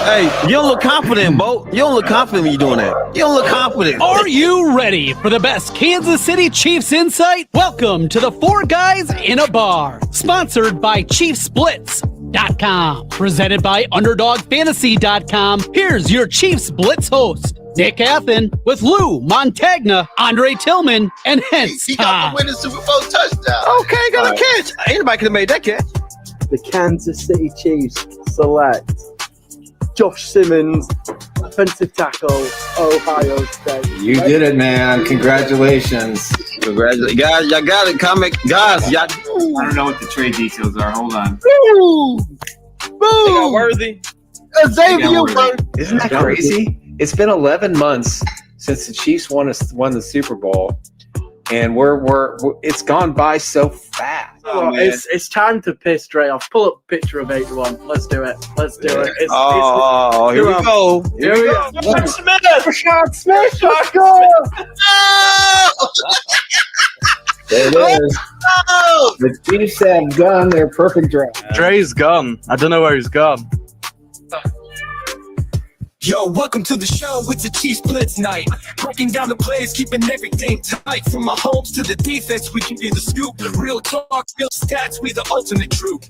Hey, you don't look confident, Bo. You don't look confident when you're doing that. You don't look confident. Are you ready for the best Kansas City Chiefs insight? Welcome to the Four Guys in a Bar, sponsored by ChiefsBlitz.com, presented by UnderdogFantasy.com. Here's your Chiefs Blitz host, Nick Athan, with Lou, Montagna, Andre Tillman, and Hense He got Todd. the winning Super Bowl touchdown. Okay, got a catch. Anybody could have made that catch. The Kansas City Chiefs select Josh Simmons, offensive tackle, Ohio State. You did it, man. Congratulations. Congratulations. Guys, y'all got it. Comic. Guys, y'all. I don't know what the trade details are. Hold on. Boom. They got Worthy. Xavier Worthy. Isn't that crazy? It's been 11 months since the Chiefs won the Super Bowl, and we're it's gone by so fast. Oh, it's time to piss straight off. Pull up a picture of 81. Let's do it. Let's do it. Here we go. Here we go. Rashee Smith. Rashad Smith. Let's go. There it is. The Chiefs have done their perfect draft. Dre's gone. I don't know where he's gone. Yo, welcome to the show. It's a Chiefs Blitz night. Breaking down the plays, keeping everything tight. From my homes to the defense, we can be the scoop. Real talk, real stats, we the ultimate troop.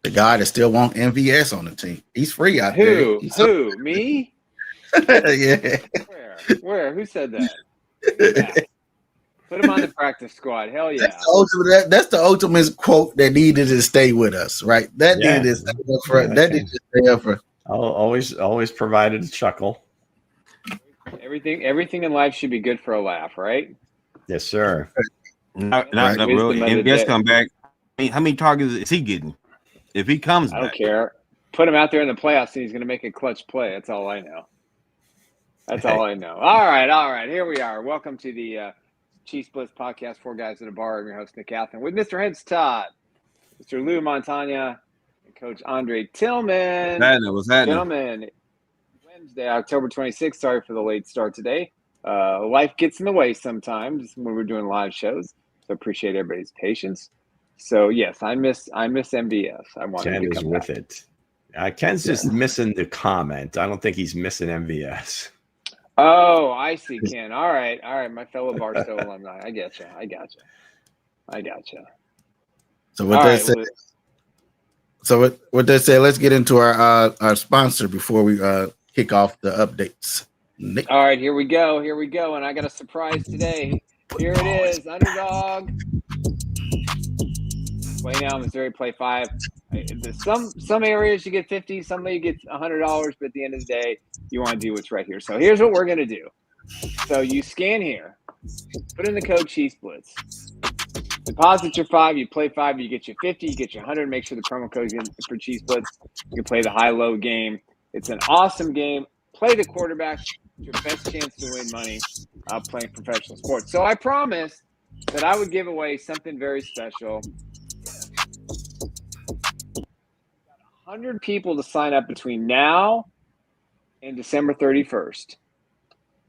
The guy that still want MVS on the team. He's free out there. Who? Me? Yeah. Where? Who said that? Yeah. Put him on the practice squad. Hell yeah. That's the ultimate quote that needed to stay with us, right? That needed to stay up for. That needed to stay up for. Always provided a chuckle. Everything in life should be good for a laugh, right? Yes, sir. Not bro. MVS come back. How many targets is he getting? If he comes back. I don't care. Put him out there in the playoffs and he's going to make a clutch play. That's all I know. All right. Here we are. Welcome to the Chiefs Blitz podcast, Four Guys in a Bar. I'm your host, Nick Athan, with Mr. Hense Todd, Mr. Lou Montagna, and Coach Andre Tillman. What's happening? Gentlemen, Wednesday, October 26th. Sorry for the late start today. Life gets in the way sometimes when we're doing live shows, so appreciate everybody's patience. So yes, I miss MVS. I want Ken him to is come with back. it. Ken's just missing the comment. I don't think he's missing MVS. Oh, I see, Ken. All right, my fellow Barstow alumni. I gotcha. So what they say. So what they say. Let's get into our sponsor before we kick off the updates. Nick. All right, here we go, and I got a surprise today. Here it is, Underdog. Play now, Missouri. Play 5. Some areas you get 50, some you get $100, but at the end of the day, you want to do what's right here. So here's what we're gonna do. So you scan here, put in the code Chiefs Blitz, deposit your 5, you play 5, you get your 50, you get your 100. Make sure the promo code is for Chiefs Blitz. You can play the high-low game. It's an awesome game. Play the quarterback. It's your best chance to win money playing professional sports. So I promised that I would give away something very special. 100 people to sign up between now and December 31st.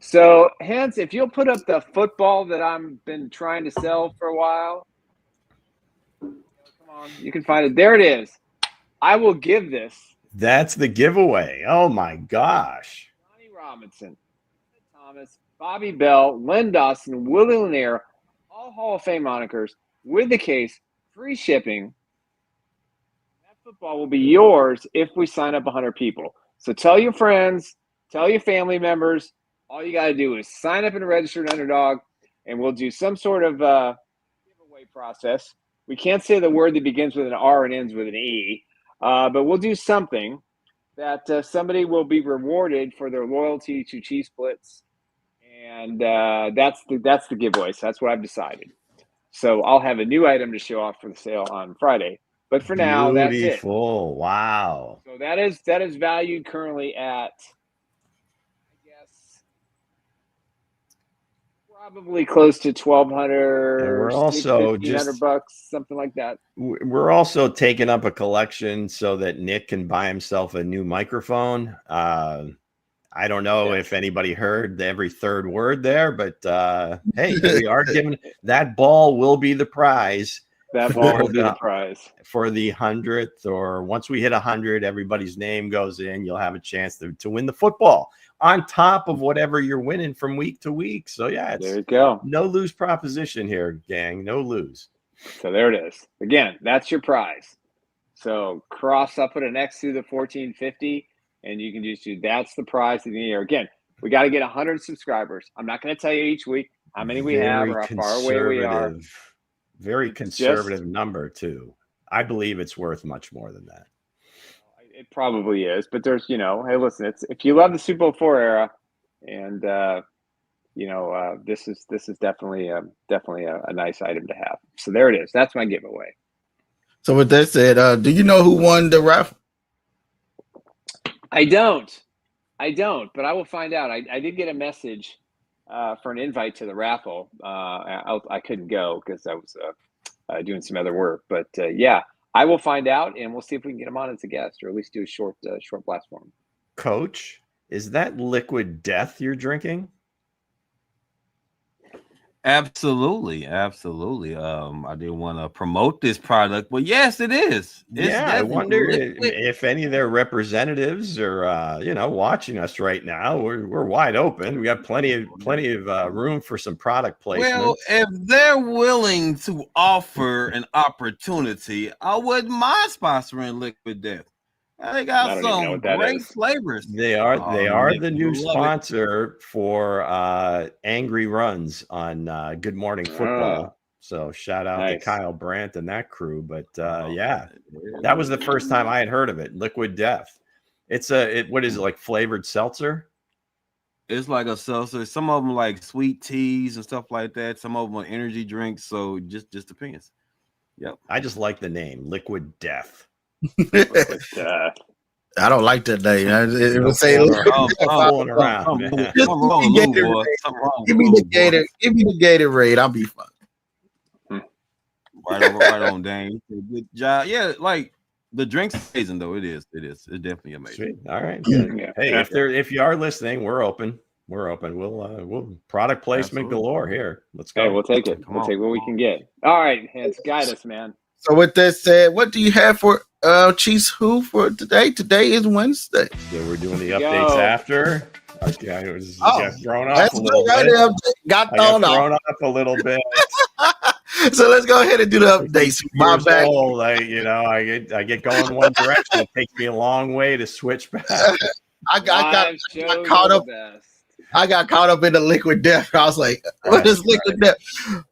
So, Hense, if you'll put up the football that I've been trying to sell for a while. Come on, you can find it. There it is. I will give this. That's the giveaway. Oh, my gosh. Johnny Robinson, Thomas, Bobby Bell, Len Dawson, Willie Lanier, all Hall of Fame monikers with the case, free shipping. Football will be yours if we sign up 100 people. So tell your friends, tell your family members. All you got to do is sign up and register an Underdog, and we'll do some sort of giveaway process. We can't say the word that begins with an R and ends with an E, but we'll do something that somebody will be rewarded for their loyalty to Chiefs Blitz, and that's the giveaway. So that's what I've decided. So I'll have a new item to show off for the sale on Friday. But for now, that's it. Beautiful. Wow. So that is valued currently at, I guess, probably close to $1,200. And we're also $1,500, something like that. We're also taking up a collection so that Nick can buy himself a new microphone. I don't know if anybody heard every third word there, but hey, we are giving that ball will be the prize. That ball will be the prize for the 100th, or once we hit 100, everybody's name goes in. You'll have a chance to win the football on top of whatever you're winning from week to week. So yeah, there you go. No lose proposition here, gang. No lose. So there it is. Again, that's your prize. So cross up, put an X through the 1450, and you can just do that's the prize of the year. Again, we got to get 100 subscribers. I'm not going to tell you each week how many we have or how far away we are. Very conservative number too. I believe it's worth much more than that. It probably is, but there's, hey, listen, it's if you love the Super Bowl IV era, and this is definitely a nice item to have. So there it is. That's my giveaway. So with that said, do you know who won the raffle? I don't, but I will find out. I did get a message for an invite to the raffle. I couldn't go because I was doing some other work, but yeah, I will find out, and we'll see if we can get him on as a guest, or at least do a short blast for him. Coach, is that liquid death you're drinking? Absolutely. I didn't want to promote this product, but yes, it is. I wonder if any of their representatives are, watching us right now. We're wide open. We got plenty of room for some product placement. Well, if they're willing to offer an opportunity, I wouldn't mind sponsoring Liquid Death. They got some great flavors. They are the new sponsor for Angry Runs on Good Morning Football. So shout out to Kyle Brandt and that crew. But that was the first time I had heard of it. Liquid Death. What is it, like flavored seltzer? It's like a seltzer. Some of them like sweet teas and stuff like that. Some of them are energy drinks. So just depends. Yep. I just like the name Liquid Death. I don't like that name. It would say fooling around. Give me the Gatorade. I'll be fine. Right on, Dane. Good job. Yeah, like the drink's amazing though. It's definitely amazing. Sweet. All right. Yeah. Hey, if you are listening, we're open. We'll product placement galore here. Let's go. Hey, we'll take it. We'll take what we can get. All right, Hense, guide us, man. So with that said, what do you have for Chiefs Who for today? Today is Wednesday. So we're doing the updates after. Okay, I was thrown off a little bit. Got thrown off a little bit. So let's go ahead and do the updates. My bad. I get going one direction. It takes me a long way to switch back. I got caught up. I got caught up in the Liquid Death. I was like, what is Liquid Death?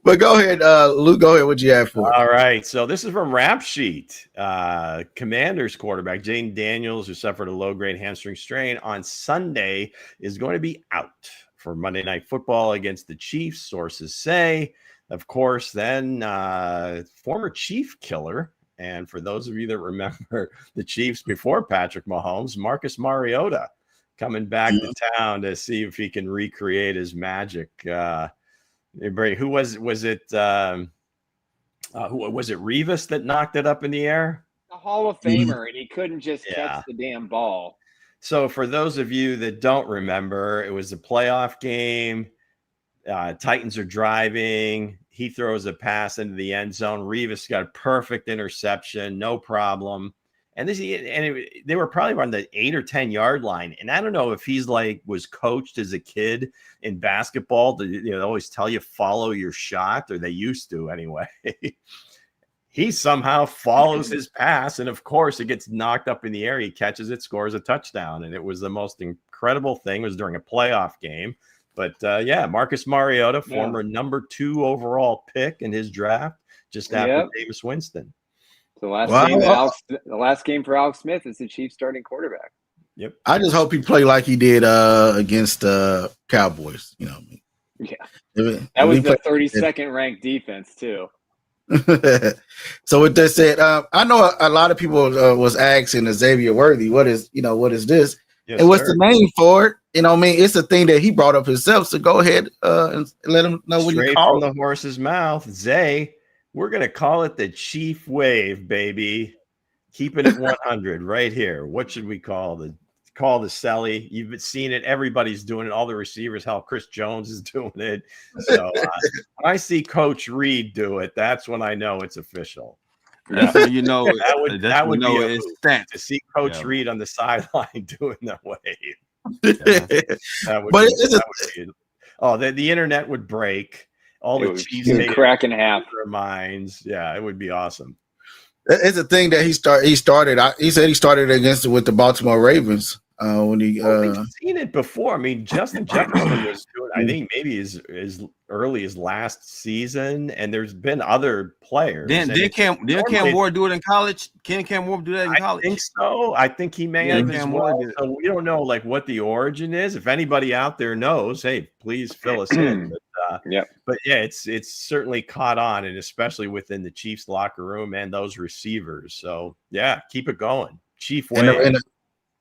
But go ahead, Luke, go ahead. What you have for? All right. So this is from Rap Sheet. Commanders quarterback Jayden Daniels, who suffered a low-grade hamstring strain on Sunday, is going to be out for Monday Night Football against the Chiefs, sources say. Of course, then former Chief killer, and for those of you that remember the Chiefs before Patrick Mahomes, Marcus Mariota, coming back to town to see if he can recreate his magic. Who was it? Was it Revis that knocked it up in the air? A Hall of Famer, and he couldn't just catch the damn ball. So for those of you that don't remember, it was a playoff game. Titans are driving. He throws a pass into the end zone. Revis got a perfect interception, no problem. And they were probably around the 8 or 10 yard line. And I don't know if he's was coached as a kid in basketball to always tell you follow your shot, or they used to anyway. He somehow follows his pass, and of course it gets knocked up in the air. He catches it, scores a touchdown, and it was the most incredible thing. It was during a playoff game. But Marcus Mariota, former number 2 overall pick in his draft, just after Jameis Winston. The last game for Alex Smith is the Chiefs starting quarterback. Yep. I just hope he played like he did against Cowboys. Yeah. That was the 32nd ranked defense too. So with that said, I know a lot of people was asking Xavier Worthy, what is this? Yes, and what's the name for it? It's a thing that he brought up himself. So go ahead and let him know what you call it. From the horse's mouth, Zay. We're going to call it the Chief Wave, baby. Keeping it 100 right here. What should we call call the celly. You've seen it. Everybody's doing it. All the receivers, how Chris Jones is doing it. So when I see Coach Reed do it, that's when I know it's official. That's when you know that would be it's stats. to see Coach Reed on the sideline doing that wave. The internet would break. All the Chiefs crack in half their minds. Yeah, it would be awesome. It's a thing that he started. He said he started with the Baltimore Ravens when he. We've seen it before. I mean, Justin Jefferson was doing. I think maybe as early as last season, and there's been other players. Did Cam Ward do it in college? Can Cam Ward do that in college? I think so. I think he may have as well. So we don't know what the origin is. If anybody out there knows, hey, please fill us in. But it's certainly caught on, and especially within the Chiefs locker room and those receivers. So yeah, keep it going, Chief way.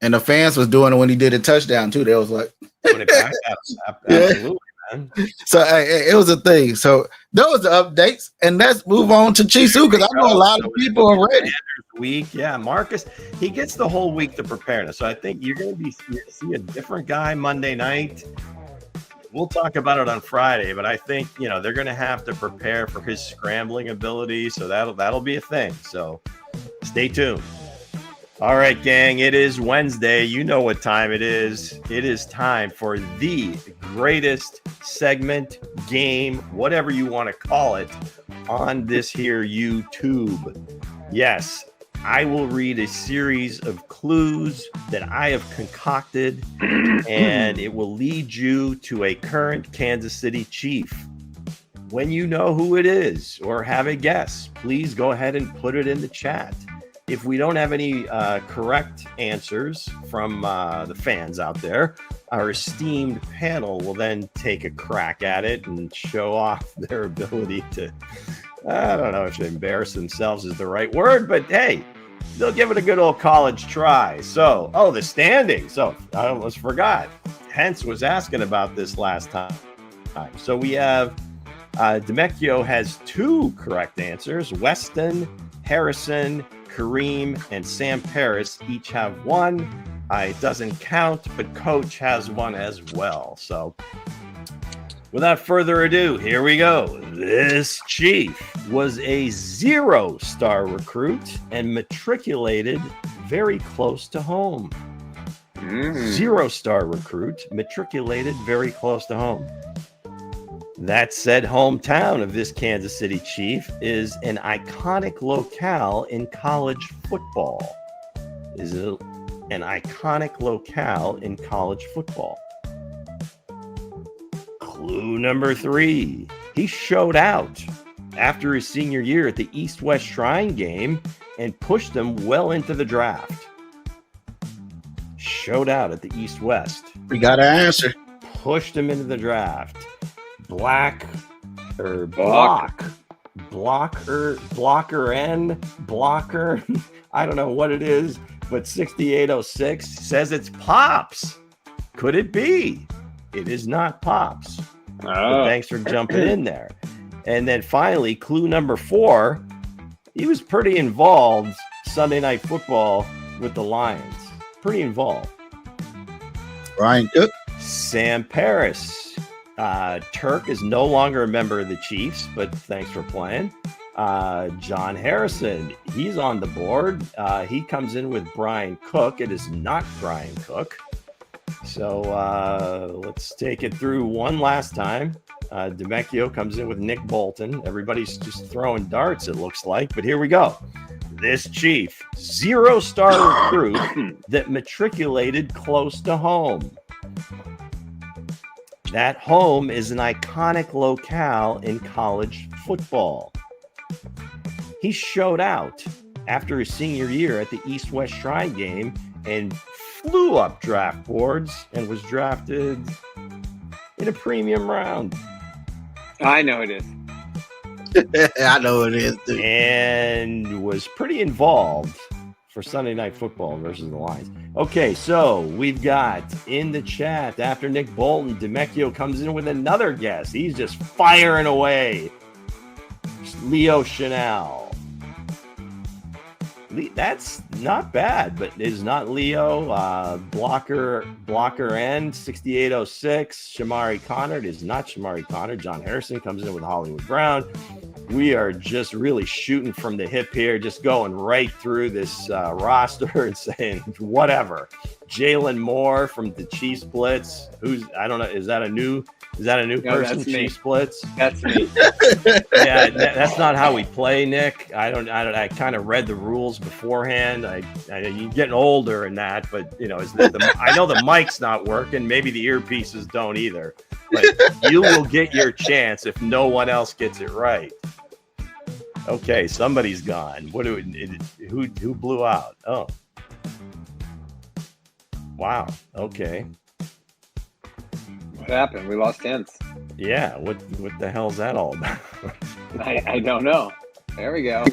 And the fans was doing it when he did a touchdown too. They was like, put it back at him. Absolutely, man. So it was a thing. So those are updates, and let's move on to Chiefs because I know a lot of people are ready. Week, Marcus, he gets the whole week to prepare. So I think you're going to see a different guy Monday night. We'll talk about it on Friday, but I think they're going to have to prepare for his scrambling ability, so that'll be a thing. So stay tuned. All right, gang, it is Wednesday. You know what time it is. It is time for the greatest segment, game, whatever you want to call it, on this here YouTube. Yes, I will read a series of clues that I have concocted, and it will lead you to a current Kansas City Chief. When you know who it is or have a guess, please go ahead and put it in the chat. If we don't have any correct answers from the fans out there, our esteemed panel will then take a crack at it and show off their ability to, I don't know if embarrass themselves is the right word, but hey, they'll give it a good old college try. So, the standings. So I almost forgot. Hense was asking about this last time. So we have Demecchio has 2 correct answers. Weston, Harrison, Kareem, and Sam Paris each have 1. It doesn't count, but Coach has 1 as well. So without further ado, here we go. This Chief was a 0-star recruit and matriculated very close to home. 0-star recruit matriculated very close to home. That said, hometown of this Kansas City Chief is an iconic locale in college football. Is it an iconic locale in college football? Clue number 3. He showed out after his senior year at the East-West Shrine game and pushed them well into the draft. Showed out at the East-West. We got an answer. Pushed him into the draft. Blocker, I don't know what it is, but 6806 says it's Pops. Could it be? It is not Pops. But thanks for jumping in there. And then finally, clue number 4, he was pretty involved Sunday Night Football with the Lions. Pretty involved. Ryan Cook. Sam Paris. Turk is no longer a member of the Chiefs, but thanks for playing. John Harrison, he's on the board. He comes in with Brian Cook. It is not Brian Cook. So let's take it through one last time. Demecchio comes in with Nick Bolton. Everybody's just throwing darts, it looks like. But here we go. This Chief, 0-star recruit that matriculated close to home. That home is an iconic locale in college football. He showed out after his senior year at the East-West Shrine game and flew up draft boards and was drafted in a premium round. I know it is. I know it is, dude. And was pretty involved for Sunday Night Football versus the Lions. Okay, so we've got in the chat, after Nick Bolton, Demecchio comes in with another guess. He's just firing away. Leo Chanel. That's not bad, but it is not Leo. Blocker end 6806. Shamari Connor. It is not Shamari Connor. John Harrison comes in with Hollywood Brown. We are just really shooting from the hip here, just going right through this roster and saying whatever. Jalen Moore from the Chiefs Blitz. I don't know. Is that a new person? Chiefs Blitz. That's me. Yeah, that's not how we play, Nick. I kind of read the rules beforehand. You're getting older and that, but you know, I know the mic's not working. Maybe the earpieces don't either. But you will get your chance if no one else gets it right. Okay, somebody's gone. Who blew out? Oh. Wow. Okay. What happened? We lost Hense. Yeah. What the hell is that all about? I don't know. There we go.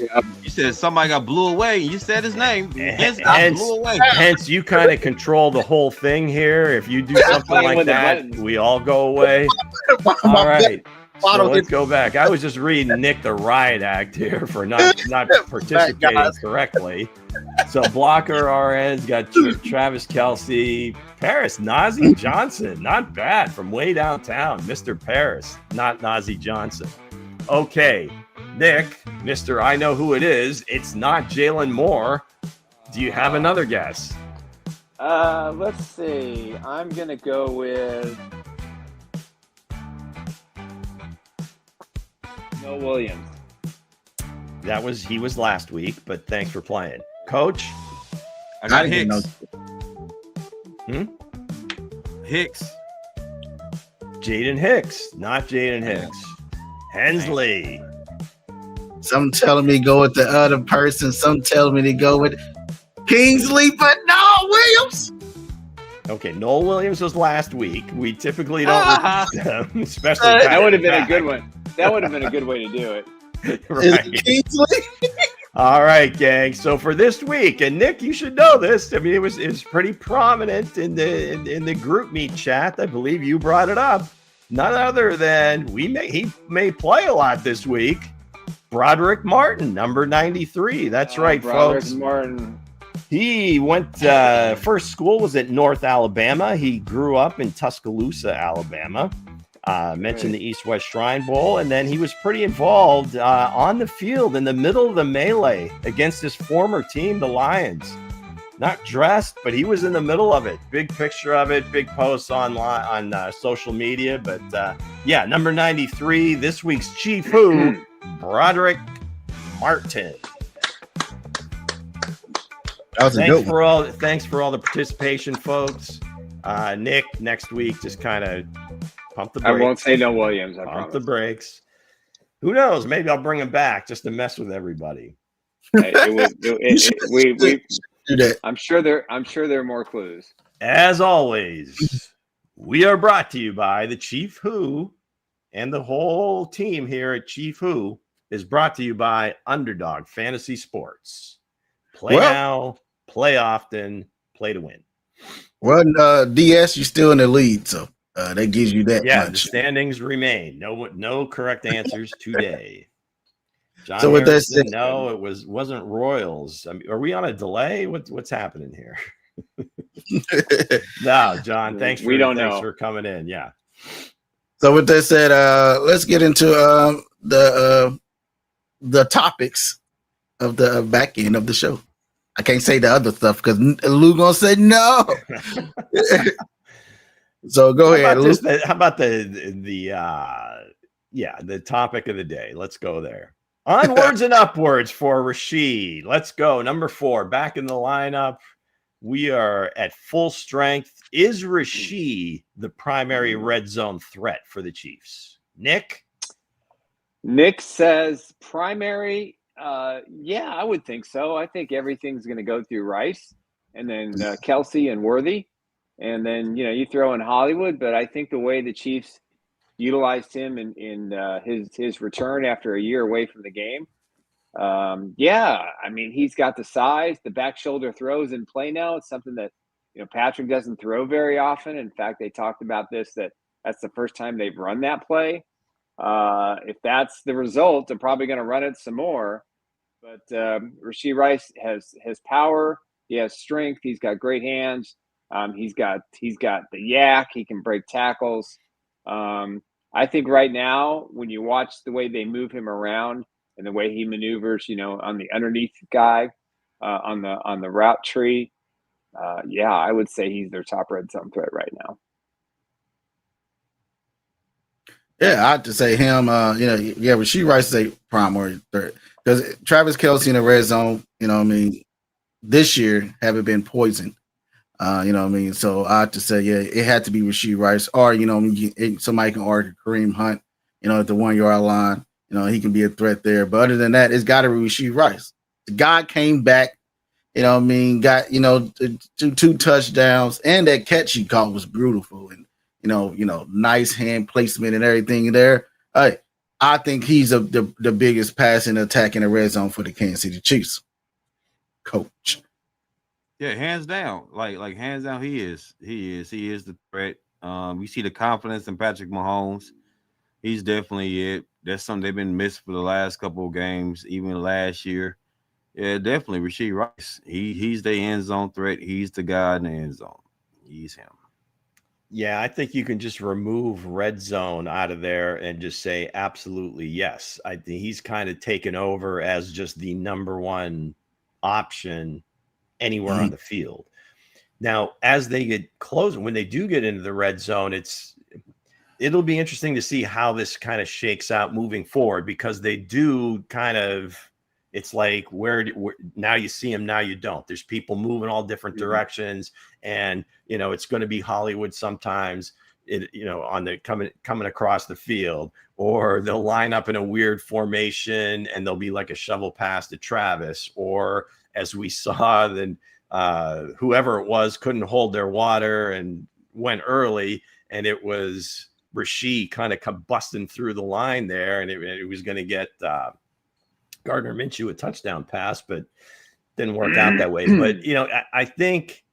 You said somebody got blew away. You said his name. Hense blew away. Hence, you kind of control the whole thing here. If you do something like that, we all go away. All right. So let's go back. I was just reading Nick the riot act here for not participating correctly. So blocker RN's got Travis Kelce, Paris, Nazi Johnson, not bad from way downtown. Mr. Paris, not Nazi Johnson. Okay, Nick, Mr. I know who it is. It's not Jalen Moore. Do you have another guess? Let's see. I'm gonna go with Noah Williams. He was last week, but thanks for playing. Coach? I got Hicks. Hicks. Jaden Hicks, not Jaden Hicks. Hensley. Some telling me go with the other person. Some telling me to go with Kingsley, but no, Williams. Okay, Noel Williams was last week. We typically don't repeat them, especially that would have been a good one. That would have been a good way to do it. Right. Kingsley? All right, gang. So for this week, and Nick, you should know this. I mean, it was pretty prominent in the group meet chat. I believe you brought it up. None other than he may play a lot this week. Broderick Martin, number 93. That's right, Broderick folks. Martin. He went first school was at North Alabama. He grew up in Tuscaloosa, Alabama. Mentioned the East-West Shrine Bowl, and then he was pretty involved on the field in the middle of the melee against his former team, the Lions. Not dressed, but he was in the middle of it. Big picture of it, big posts on social media. But yeah, number 93, this week's Chief Who, Broderick Martin. That was a good one. Thanks for all the participation, folks. Nick, next week, just kind of pump the brakes. I won't say no Williams. I Pump promise. the brakes. Who knows? Maybe I'll bring him back just to mess with everybody. I'm sure there are more clues. As always, we are brought to you by the Chief Who, and the whole team here at Chief Who is brought to you by Underdog Fantasy Sports. Play now, play often, play to win. Well, DS, you're still in the lead, so that gives you that Yeah, much. the standings remain. No correct answers today. John So with that Harrison, said- no, it wasn't Royals. I mean, are we on a delay? What's happening here? No, John, thanks for coming in. Yeah. So with that said, let's get into the topics of the back end of the show. I can't say the other stuff because Lou gonna say no. So go ahead, Lou. How about the topic of the day? Let's go there. Onwards and upwards for Rashee. Let's go. Number 4, back in the lineup. We are at full strength. Is Rashee the primary red zone threat for the Chiefs? Nick says primary. Yeah, I would think so. I think everything's going to go through Rice and then Kelce and Worthy. And then, you throw in Hollywood. But I think the way the Chiefs utilized him in his return after a year away from the game. I mean, he's got the size, the back shoulder throws in play now. It's something that, Patrick doesn't throw very often. In fact, they talked about that's the first time they've run that play. If that's the result, they're probably going to run it some more. But Rashee Rice has power. He has strength. He's got great hands. He's got the yak. He can break tackles. I think right now, when you watch the way they move him around and the way he maneuvers, on the underneath guy, on the route tree, I would say he's their top red zone threat right now. Yeah, I have to say him. Rashee Rice is a primary threat because Travis Kelce in the red zone. This year haven't been poisoned. So I have to say, it had to be Rashee Rice, or somebody can argue Kareem Hunt. At the 1 yard line, he can be a threat there. But other than that, it's got to be Rashee Rice. The guy came back. Got two touchdowns, and that catch he caught was beautiful, and nice hand placement and everything there. Hey, I think he's the biggest passing attack in the red zone for the Kansas City Chiefs. Coach. Yeah, hands down. Like hands down, he is the threat. You see the confidence in Patrick Mahomes. He's definitely it. That's something they've been missing for the last couple of games, even last year. Yeah, definitely Rashee Rice. He's the end zone threat. He's the guy in the end zone. He's him. Yeah, I think you can just remove red zone out of there and just say absolutely yes. I think he's kind of taken over as just the number one option anywhere on the field. Now, as they get closer, when they do get into the red zone, it'll be interesting to see how this kind of shakes out moving forward, because they do kind of, it's like where now you see him, now you don't. There's people moving all different directions, and it's going to be Hollywood sometimes. On the coming across the field, or they'll line up in a weird formation, and there'll be like a shovel pass to Travis, or as we saw, then whoever it was couldn't hold their water and went early, and it was Rashee kind of busting through the line there, and it was going to get Gardner Minshew a touchdown pass, but didn't work out that way. But I think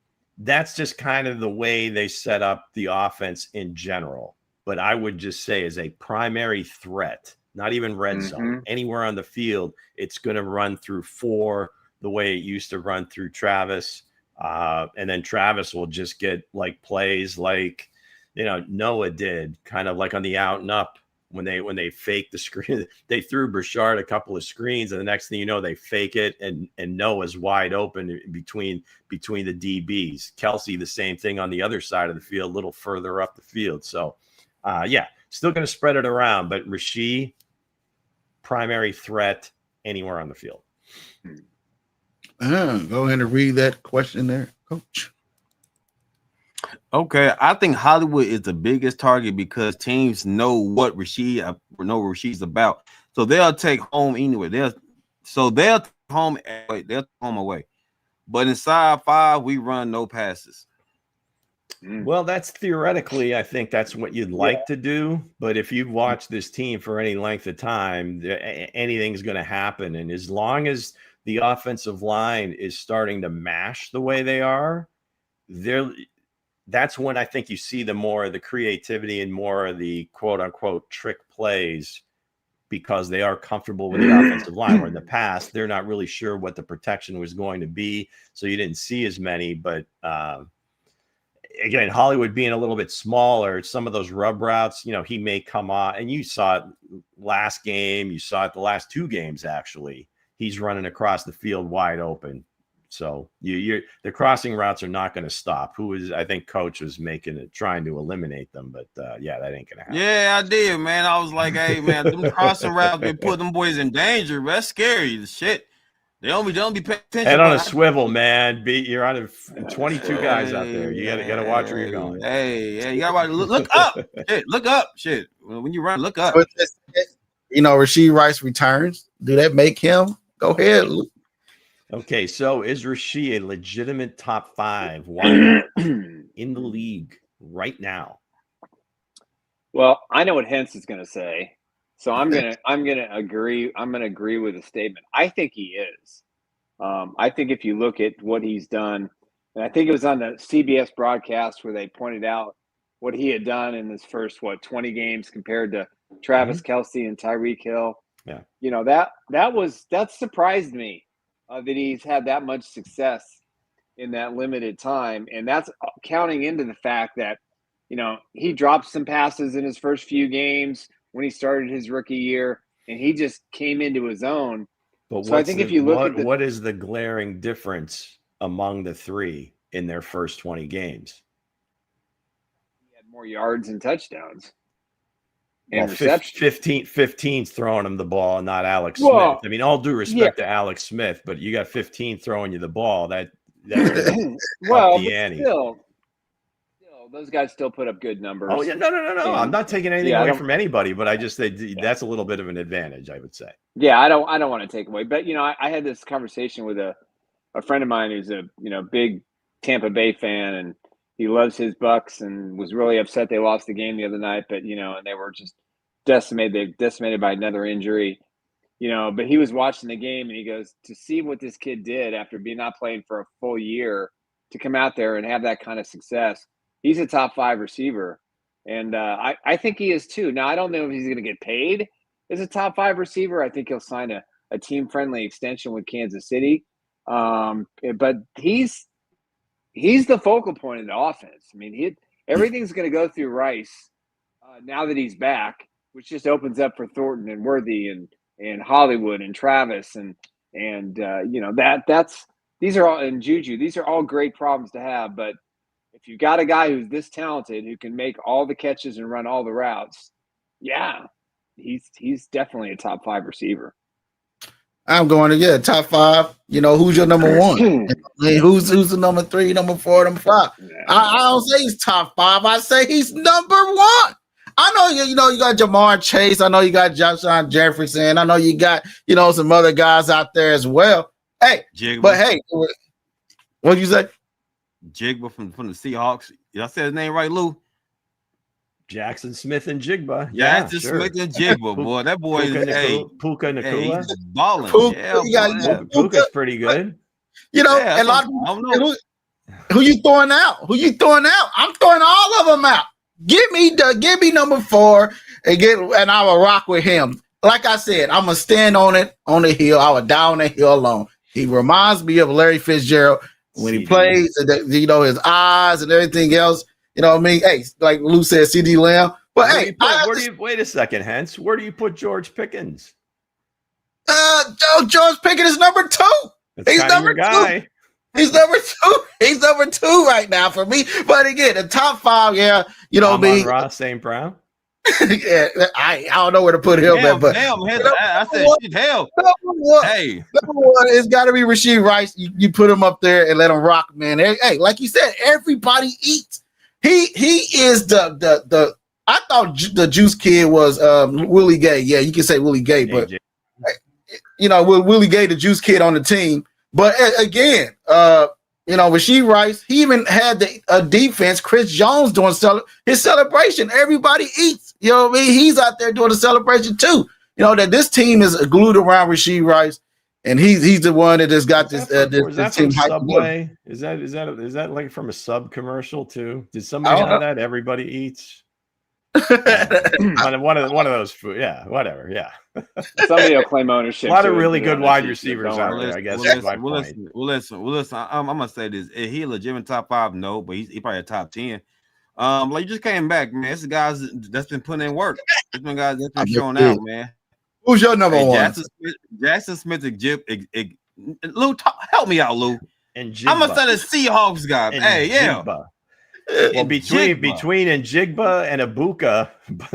that's just kind of the way they set up the offense in general. But I would just say, as a primary threat, not even red zone, anywhere on the field, it's going to run through 4 the way it used to run through Travis. And then Travis will just get like plays like Noah did, kind of like on the out and up. When they fake the screen, they threw Burchard a couple of screens, and the next thing you know, they fake it, and Noah's wide open between the DBs. Kelce, the same thing on the other side of the field, a little further up the field. So, still going to spread it around, but Rashee, primary threat anywhere on the field. Go ahead and read that question there, Coach. Okay, I think Hollywood is the biggest target because teams know what Rashee's about, so they'll take home anyway. They'll take home away. But inside 5, we run no passes. Well, that's theoretically, I think that's what you'd like to do. But if you've watched this team for any length of time, anything's going to happen. And as long as the offensive line is starting to mash the way they are, that's when I think you see the more of the creativity and more of the quote unquote trick plays, because they are comfortable with the offensive line, where in the past, they're not really sure what the protection was going to be. So you didn't see as many, but again, Hollywood being a little bit smaller, some of those rub routes, he may come on, and you saw it last game. You saw it the last 2 games, actually. He's running across the field wide open. So the crossing routes are not going to stop. I think Coach was trying to eliminate them, but that ain't going to happen. Yeah, I did, man. I was like, hey, man, them crossing routes been putting them boys in danger. That's scary. Shit. They don't be paying attention. Head on a swivel, man. You're on 22 guys out there. You gotta watch where you're going. Hey, you gotta look up. Shit, look up. Shit. When you run, look up. Rashee Rice returns. Do that make him? Go ahead. Okay, so is Rashee a legitimate top 5 wide in the league right now? Well, I know what Hense is going to say, so I'm gonna agree. I'm gonna agree with the statement. I think he is. I think if you look at what he's done, and I think it was on the CBS broadcast where they pointed out what he had done in his first 20 games compared to Travis Kelce and Tyreek Hill. Yeah. You know, that surprised me that he's had that much success in that limited time. And that's counting into the fact that, you know, he dropped some passes in his first few games when he started his rookie year, and he just came into his own. But so I think if you look at what is the glaring difference among the three in their first 20 games? He had more yards and touchdowns. Well, And receptions. 15's throwing him the ball, not Alex Well, Smith. I mean, all due respect to Alex Smith, but you got 15 throwing you the ball. That's well, the ante. Still, those guys still put up good numbers. Oh yeah, no. And, I'm not taking anything away from anybody, but I just that's a little bit of an advantage, I would say. Yeah, I don't want to take away, but you know, I had this conversation with a friend of mine who's a big Tampa Bay fan, and he loves his Bucks, and was really upset they lost the game the other night. But and they were just decimated by another injury. But he was watching the game, and he goes, to see what this kid did after not playing for a full year, to come out there and have that kind of success. He's a top 5 receiver, and I think he is too. Now, I don't know if he's going to get paid as a top 5 receiver. I think he'll sign a team-friendly extension with Kansas City. But he's the focal point of the offense. I mean, everything's going to go through Rice now that he's back, which just opens up for Thornton and Worthy and Hollywood and Travis and these are all, and Juju. These are all great problems to have, but if you got a guy who's this talented, who can make all the catches and run all the routes, yeah, he's definitely a top 5 receiver. I'm going to top 5. Who's your number 1? Who's the number 3, number 4, number 5? I don't say he's top 5. I say he's number 1. I know you got Jamar Chase. I know you got Joshon Jefferson. I know you got some other guys out there as well. Hey, Jigba. But hey, what you say? Jigba from the Seahawks. Y'all said his name right, Lou? Jackson Smith and Jigba. Jackson Smith and Jigba, boy. That boy is Puka Nakua. He's balling. Puka's pretty good. And a lot of people, who you throwing out? I'm throwing all of them out. Give me number 4 and I will rock with him. Like I said, I'm gonna stand on the hill. I will die on the hill alone. He reminds me of Larry Fitzgerald when he plays, his eyes and everything else. You know what I mean? Hey, like Lou said, CD Lamb. But wait a second, Hense. Where do you put George Pickens? George Pickens is number 2. He's number 2. He's number 2. He's number 2 right now for me. But again, the top 5, Ross St. Brown. Yeah, I don't know where to put him at, but I said shit, hell. Hey, number 1, it's got to be Rashee Rice. You put him up there and let him rock, man. Hey, like you said, everybody eats. He is the. I thought the Juice Kid was Willie Gay. Yeah, you can say Willie Gay, but Willie Gay, the Juice Kid on the team. But again, Rashee Rice, he even had the defense. Chris Jones doing his celebration. Everybody eats. You know what I mean? He's out there doing the celebration too. That this team is glued around Rashee Rice, and he's the one that has got this team. Subway? Is that like from a sub commercial too? Did somebody have that? Everybody eats. one of those food. Yeah, whatever. Yeah. Somebody will claim ownership. A lot of really good wide receivers out there, I guess. Listen. I'm gonna say this. Is he a legitimate top 5? No, but he probably a top 10. Like, you just came back, man. This guys that's been putting in work. This been guys that's been showing out, man. Who's your number 1? Jackson Smith and Lou, help me out, Lou. And I'm gonna say the Seahawks guy. Hey, yeah. Jigba. Well, between Njigba and Ibuka,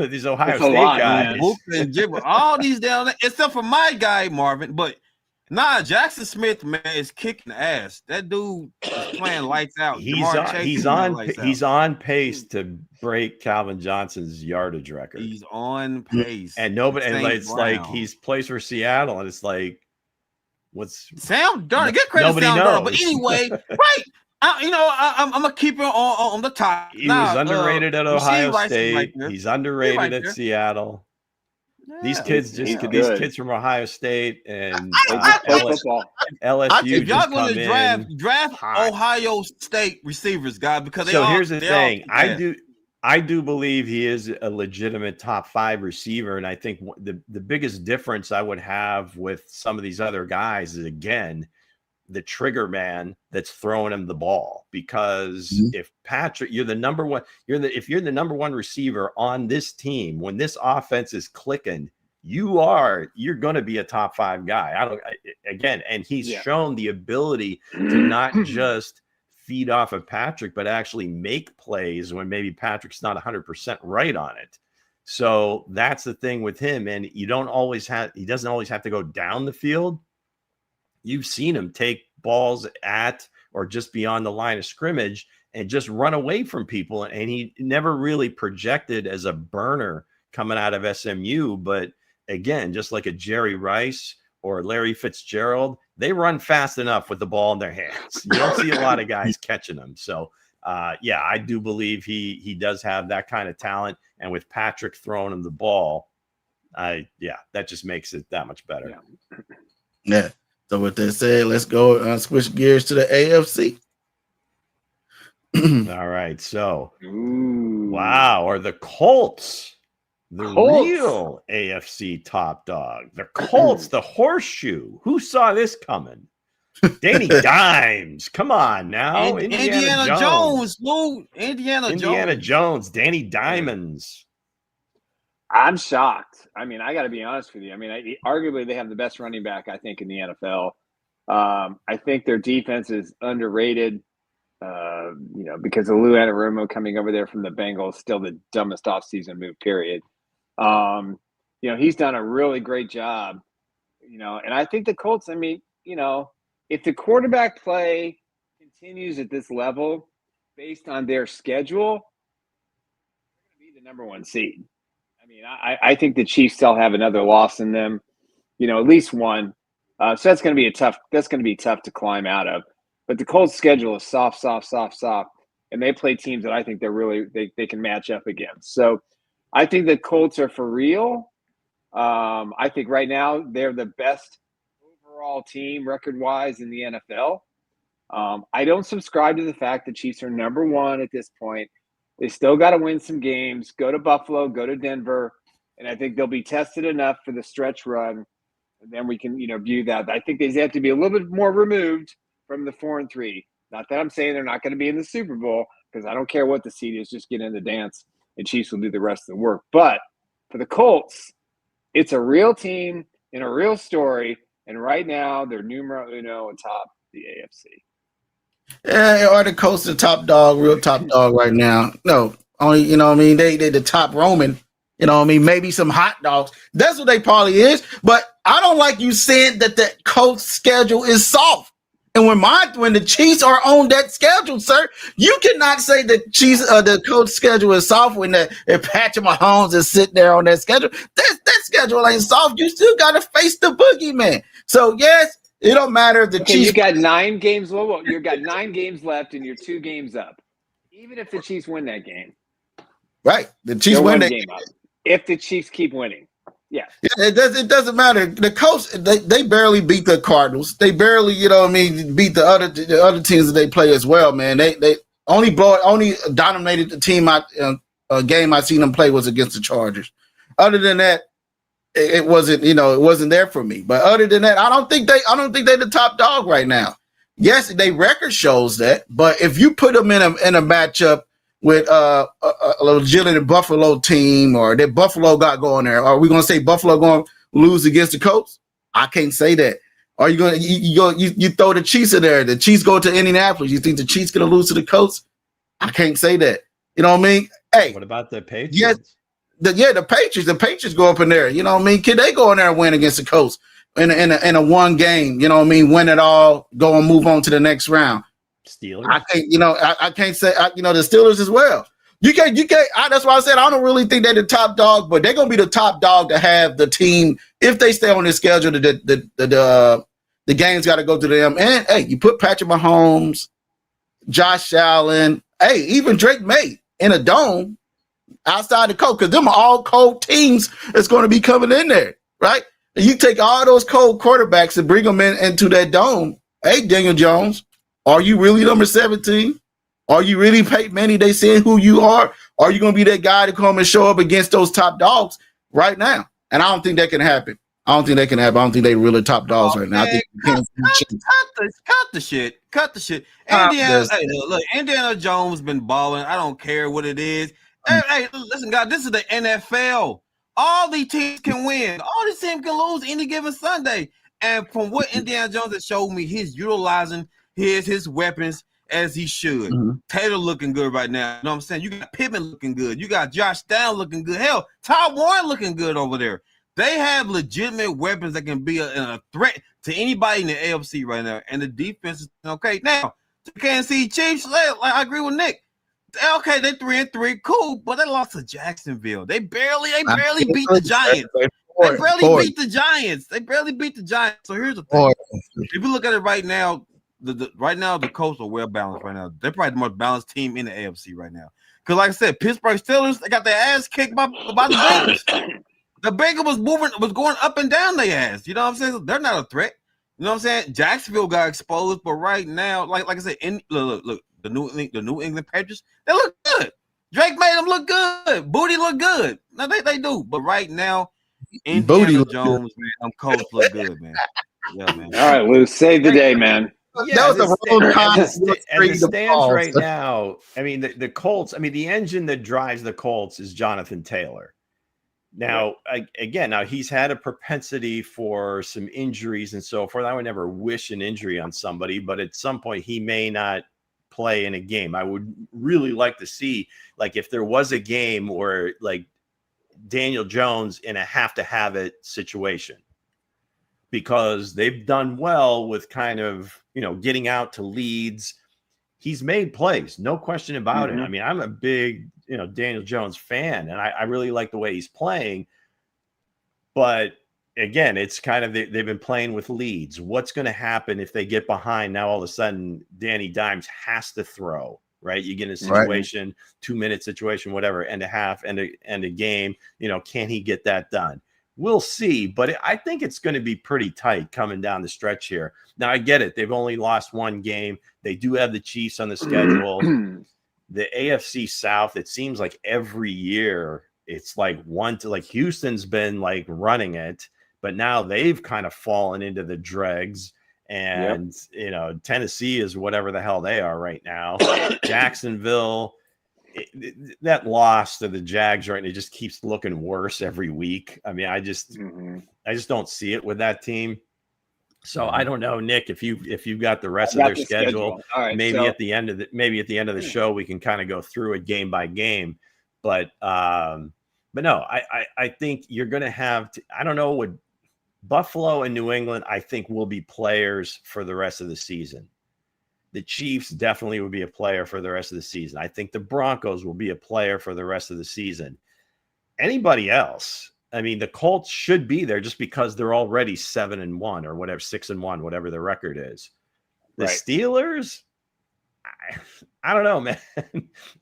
these Ohio State guys, Ibuka and Jigba, all these down there, except for my guy Marvin. But Jackson Smith, man, is kicking ass. That dude is playing lights out. He's on pace to break Calvin Johnson's yardage record. He's on pace, and it's like he's plays for Seattle, and it's like, what's Sam Darnold? Get credit to Sam Darnold, but anyway, right. I'm gonna keep it on the top. He was underrated at Ohio State. He's underrated at Seattle. Yeah, these kids from Ohio State and LSU. If y'all going to draft Ohio State receivers, guys, because here's the thing. I do believe he is a legitimate top 5 receiver. And I think the biggest difference I would have with some of these other guys is, again, the trigger man that's throwing him the ball. Because if Patrick, you're the number one, if you're the number one receiver on this team, when this offense is clicking, you're going to be a top 5 guy. And he's shown the ability to not just feed off of Patrick, but actually make plays when maybe Patrick's not 100% right on it. So that's the thing with him. And he doesn't always have to go down the field. You've seen him take balls at or just beyond the line of scrimmage and just run away from people. And he never really projected as a burner coming out of SMU. But again, just like a Jerry Rice or Larry Fitzgerald, they run fast enough with the ball in their hands. You don't see a lot of guys catching them. So, I do believe he does have that kind of talent. And with Patrick throwing him the ball, that just makes it that much better. Yeah. So with that said, let's go switch gears to the AFC. All right. So, wow. Are the Colts real AFC top dog? The Colts, the horseshoe. Who saw this coming? Danny Dimes. Come on now. Indiana Jones. Lou. Indiana Jones. Danny Diamonds. I'm shocked. I mean, I got to be honest with you. I mean, arguably they have the best running back, I think, in the NFL. I think their defense is underrated. Because of Lou Anarumo coming over there from the Bengals, still the dumbest offseason move, period. He's done a really great job, and I think the Colts, I mean, if the quarterback play continues at this level based on their schedule, they're going to be the number 1 seed. I mean, I think the Chiefs still have another loss in them, at least one. So that's going to be tough to climb out of. But the Colts schedule is soft, and they play teams that I think they can match up against. So I think the Colts are for real. I think right now they're the best overall team record-wise in the NFL. I don't subscribe to the fact that Chiefs are number 1 at this point. They still got to win some games, go to Buffalo, go to Denver, and I think they'll be tested enough for the stretch run, and then we can, view that. I think they have to be a little bit more removed from the 4-3. Not that I'm saying they're not going to be in the Super Bowl, because I don't care what the seed is, just get in the dance, and Chiefs will do the rest of the work. But for the Colts, it's a real team and a real story, and right now they're numero uno atop the AFC. Yeah, are the Colts the top dog, real top dog right now? No, only they the top Roman. Maybe some hot dogs. That's what they probably is. But I don't like you saying that the Colts schedule is soft. And when the Chiefs are on that schedule, sir, you cannot say the Colts schedule is soft when if Patrick Mahomes is sitting there on that schedule. That schedule ain't soft. You still got to face the boogeyman. So yes. It don't matter if the Chiefs. You got 9 games. You've got 9 games left, and you're 2 games up. Even if the Chiefs win that game, right? The Chiefs win that game up. If the Chiefs keep winning, yeah, it doesn't matter. The Colts they barely beat the Cardinals. They barely, beat the other teams that they play as well. Man, they only dominated the team. Game I seen them play was against the Chargers. Other than that. It wasn't there for me. But other than that, I don't think they're the top dog right now. Yes, their record shows that. But if you put them in a matchup with a legitimate Buffalo team or that Buffalo got going there, are we going to say Buffalo going to lose against the Colts? I can't say that. Are you going to you throw the Chiefs in there? The Chiefs go to Indianapolis. You think the Chiefs going to lose to the Colts? I can't say that. You know what I mean? Hey, what about the Patriots? Yes. The Patriots go up in there. You know what I mean? Can they go in there and win against the Colts in a one game? You know what I mean? Win it all, go and move on to the next round. Steelers. I can't say the Steelers as well. You can't. That's why I said I don't really think they're the top dog, but they're gonna be the top dog to have the team if they stay on this schedule. The game's got to go to them. And hey, you put Patrick Mahomes, Josh Allen, even Drake May in a dome. Outside the cold, because them are all cold teams that's going to be coming in there, right? And you take all those cold quarterbacks and bring them into that dome. Hey, Daniel Jones, are you really number 17? Are you really Peyton Manning? They saying who you are? Are you going to be that guy to come and show up against those top dogs right now? And I don't think that can happen. I don't think they really top dogs right now. I think cut the shit. Cut the shit. Indiana Jones been balling. I don't care what it is. Hey, listen, guys, this is the NFL. All these teams can win. All these teams can lose any given Sunday. And from what Indiana Jones has showed me, he's utilizing his weapons as he should. Taylor looking good right now. You know what I'm saying? You got Pittman looking good. You got Josh Downs looking good. Hell, Todd Warren looking good over there. They have legitimate weapons that can be a threat to anybody in the AFC right now. And the defense is okay. Now, the Kansas City Chiefs, I agree with Nick. Okay, they 3-3, cool, but they lost to Jacksonville. They barely beat the Giants. They barely beat the Giants. So here's the thing. If you look at it right now, the Colts are well balanced right now. They're probably the most balanced team in the AFC right now. Because like I said, Pittsburgh Steelers, they got their ass kicked by the Bengals. The Bengals was going up and down their ass. You know what I'm saying? They're not a threat. You know what I'm saying? Jacksonville got exposed, but right now, like I said, look, the New England Patriots, they look good. Drake made them look good. Booty look good. No, they do. But right now, Indiana Jones, man, them Colts look good, man. Yeah, man. All right, Lou, save the day, man. Yeah, that was the wrong time. As it stands right now, I mean, the Colts, I mean, the engine that drives the Colts is Jonathan Taylor. Now, he's had a propensity for some injuries and so forth. I would never wish an injury on somebody, but at some point he may not play in a game. I would really like to see, like, if there was a game where, like, Daniel Jones in a have-to-have-it situation, because they've done well with kind of, getting out to leads. He's made plays, no question about it. I mean, I'm a big, Daniel Jones fan, and I really like the way he's playing. But again, it's kind of, they've been playing with leads. What's going to happen if they get behind? Now, all of a sudden, Danny Dimes has to throw, right? You get in a situation, 2-minute situation, whatever, end a half, end a game. Can he get that done? We'll see, but I think it's going to be pretty tight coming down the stretch here. Now, I get it. They've only lost one game. They do have the Chiefs on the schedule. The AFC South, it seems like every year it's like Houston's been like running it, but now they've kind of fallen into the dregs. And, Tennessee is whatever the hell they are right now. Jacksonville, that loss to the Jags right now, it just keeps looking worse every week. I mean, I just don't see it with that team. So I don't know, Nick, if you've got the rest of their schedule, right, maybe at the end of the show we can kind of go through it game by game. But no, I think you're going to have to, I don't know, what Buffalo and New England, I think, will be players for the rest of the season. The Chiefs definitely will be a player for the rest of the season. I think the Broncos will be a player for the rest of the season. Anybody else? I mean, the Colts should be there just because they're already 7-1 or whatever, 6-1, whatever the record is. The Steelers, I don't know, man.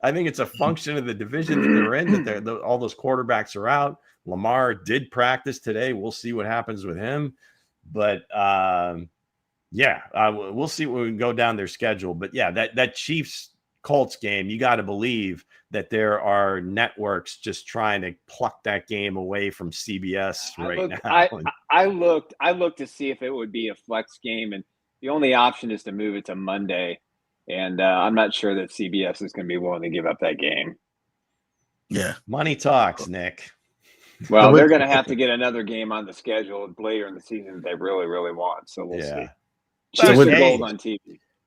I think it's a function of the division that they're in, that all those quarterbacks are out. Lamar did practice today. We'll see what happens with him. But, we'll see when we go down their schedule. But, yeah, that Chiefs-Colts game, you got to believe that there are networks just trying to pluck that game away from CBS now. I looked to see if it would be a flex game, and the only option is to move it to Monday. And I'm not sure that CBS is going to be willing to give up that game. Yeah. Money talks, Nick. Well, they're going to have to get another game on the schedule later in the season that they really, really want. So we'll see. Chiefs are gold on TV.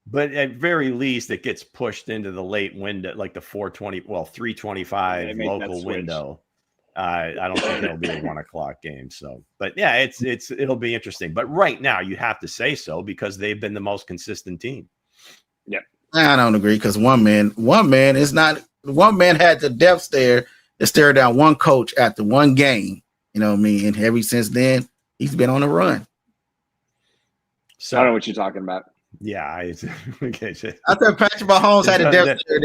But at very least, it gets pushed into the late window, like the 3:25 local window. I don't think it'll be a 1:00 game. So, but yeah, it'll be interesting. But right now, you have to say so because they've been the most consistent team. Yep. I don't agree because one man had the death stare to stare down one coach after one game. You know what I mean? And ever since then, he's been on a run. So I don't know what you're talking about. Yeah, I said Patrick Mahomes had a death stare.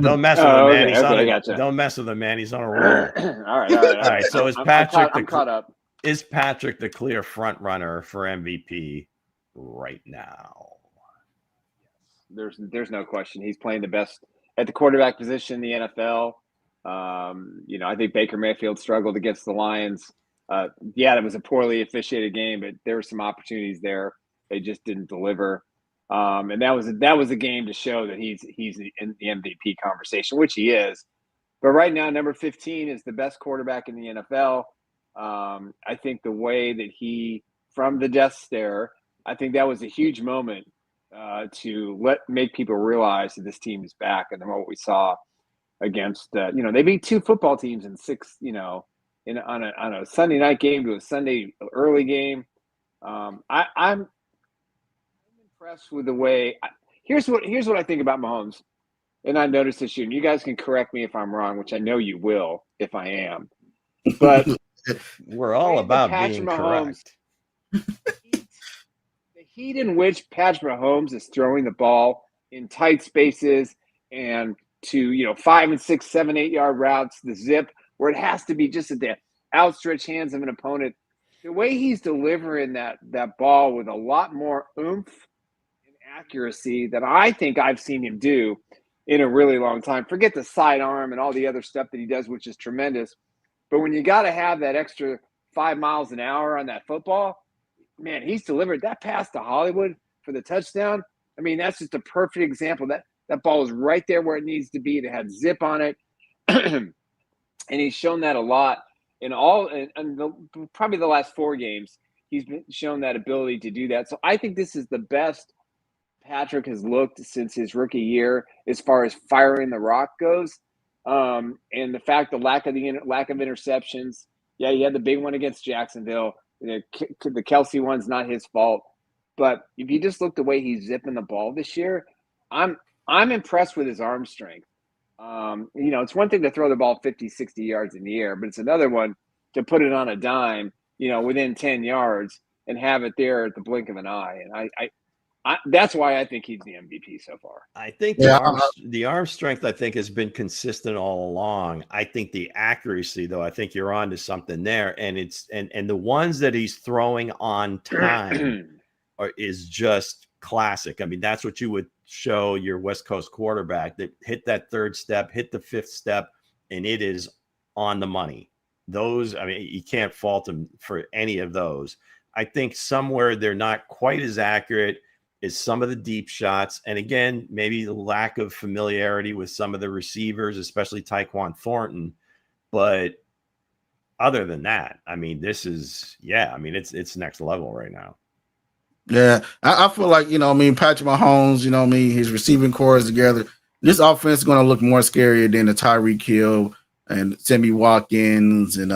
Don't mess with him, man. Don't mess with him, man. He's on a roll. All right. So is Patrick? I'm caught up. Is Patrick the clear front runner for MVP right now? There's no question. He's playing the best at the quarterback position in the NFL. I think Baker Mayfield struggled against the Lions. That was a poorly officiated game, but there were some opportunities there. They just didn't deliver. And that was a game to show that he's in the MVP conversation, which he is. But right now, number 15 is the best quarterback in the NFL. I think the way that he, from the death stare, I think that was a huge moment to make people realize that this team is back. And then what we saw against, they beat 2 football teams in 6, on a Sunday night game to a Sunday early game. I'm impressed with the way. Here's what I think about Mahomes, and I noticed this year. And you guys can correct me if I'm wrong, which I know you will if I am. But we're all about being Mahomes, correct. The heat in which Patrick Mahomes is throwing the ball in tight spaces and to 5 and 6, 7, 8 yard routes, the zip where it has to be just at the outstretched hands of an opponent. The way he's delivering that ball with a lot more oomph and accuracy than I think I've seen him do in a really long time. Forget the sidearm and all the other stuff that he does, which is tremendous. But when you got to have that extra 5 miles an hour on that football, man, he's delivered that pass to Hollywood for the touchdown. I mean, that's just a perfect example. That ball is right there where it needs to be. It had zip on it. And he's shown that a lot in probably the last 4 games. He's been shown that ability to do that. So I think this is the best Patrick has looked since his rookie year as far as firing the rock goes. And the fact, the lack of interceptions. Yeah, he had the big one against Jacksonville. The Kelsey one's not his fault. But if you just look the way he's zipping the ball this year, I'm impressed with his arm strength. It's one thing to throw the ball 50, 60 yards in the air, but it's another one to put it on a dime, within 10 yards and have it there at the blink of an eye. And I that's why I think he's the MVP so far. I think the arm strength, I think, has been consistent all along. I think the accuracy, though, I think you're on to something there. And and the ones that he's throwing on time is just classic. I mean, that's what you would show your West Coast quarterback, that hit that 3rd step, hit the 5th step, and it is on the money. Those, I mean, you can't fault him for any of those. I think somewhere they're not quite as accurate as some of the deep shots. And again, maybe the lack of familiarity with some of the receivers, especially Tyquan Thornton. But other than that, I mean, this is, it's next level right now. Yeah, I feel like, Patrick Mahomes, his receiving core is together. This offense is going to look more scarier than the Tyreek Hill and Sammy Watkins and,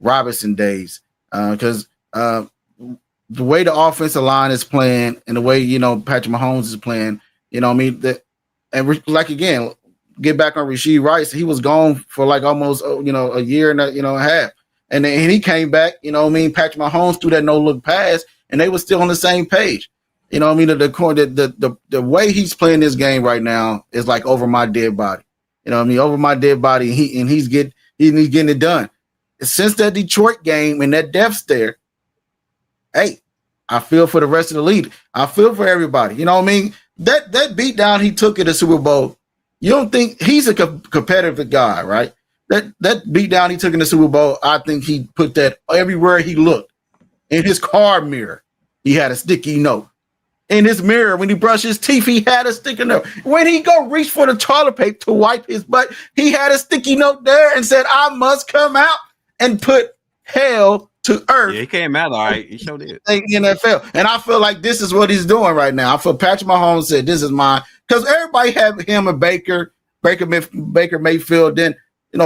Robinson days. Because the way the offensive line is playing and the way, Patrick Mahomes is playing, again, get back on Rashee Rice. He was gone for like almost, a year and a half. And then he came back, Patrick Mahomes threw that no-look pass, and they were still on the same page. The way he's playing this game right now is like over my dead body. Over my dead body, he's getting it done. Since that Detroit game and that death stare, hey, I feel for the rest of the league. I feel for everybody. That beatdown he took at the Super Bowl, you don't think he's a competitive guy, right? That beat down he took in the Super Bowl, I think he put that everywhere he looked. In his car mirror, he had a sticky note. In his mirror, when he brushed his teeth, he had a sticky note. When he go reach for the toilet paper to wipe his butt, he had a sticky note there and said, "I must come out," and put hell to earth. Yeah, he came out all right. He showed it. NFL. And I feel like this is what he's doing right now. I feel Patrick Mahomes said, "This is mine." Because everybody had him and Baker Mayfield. Then,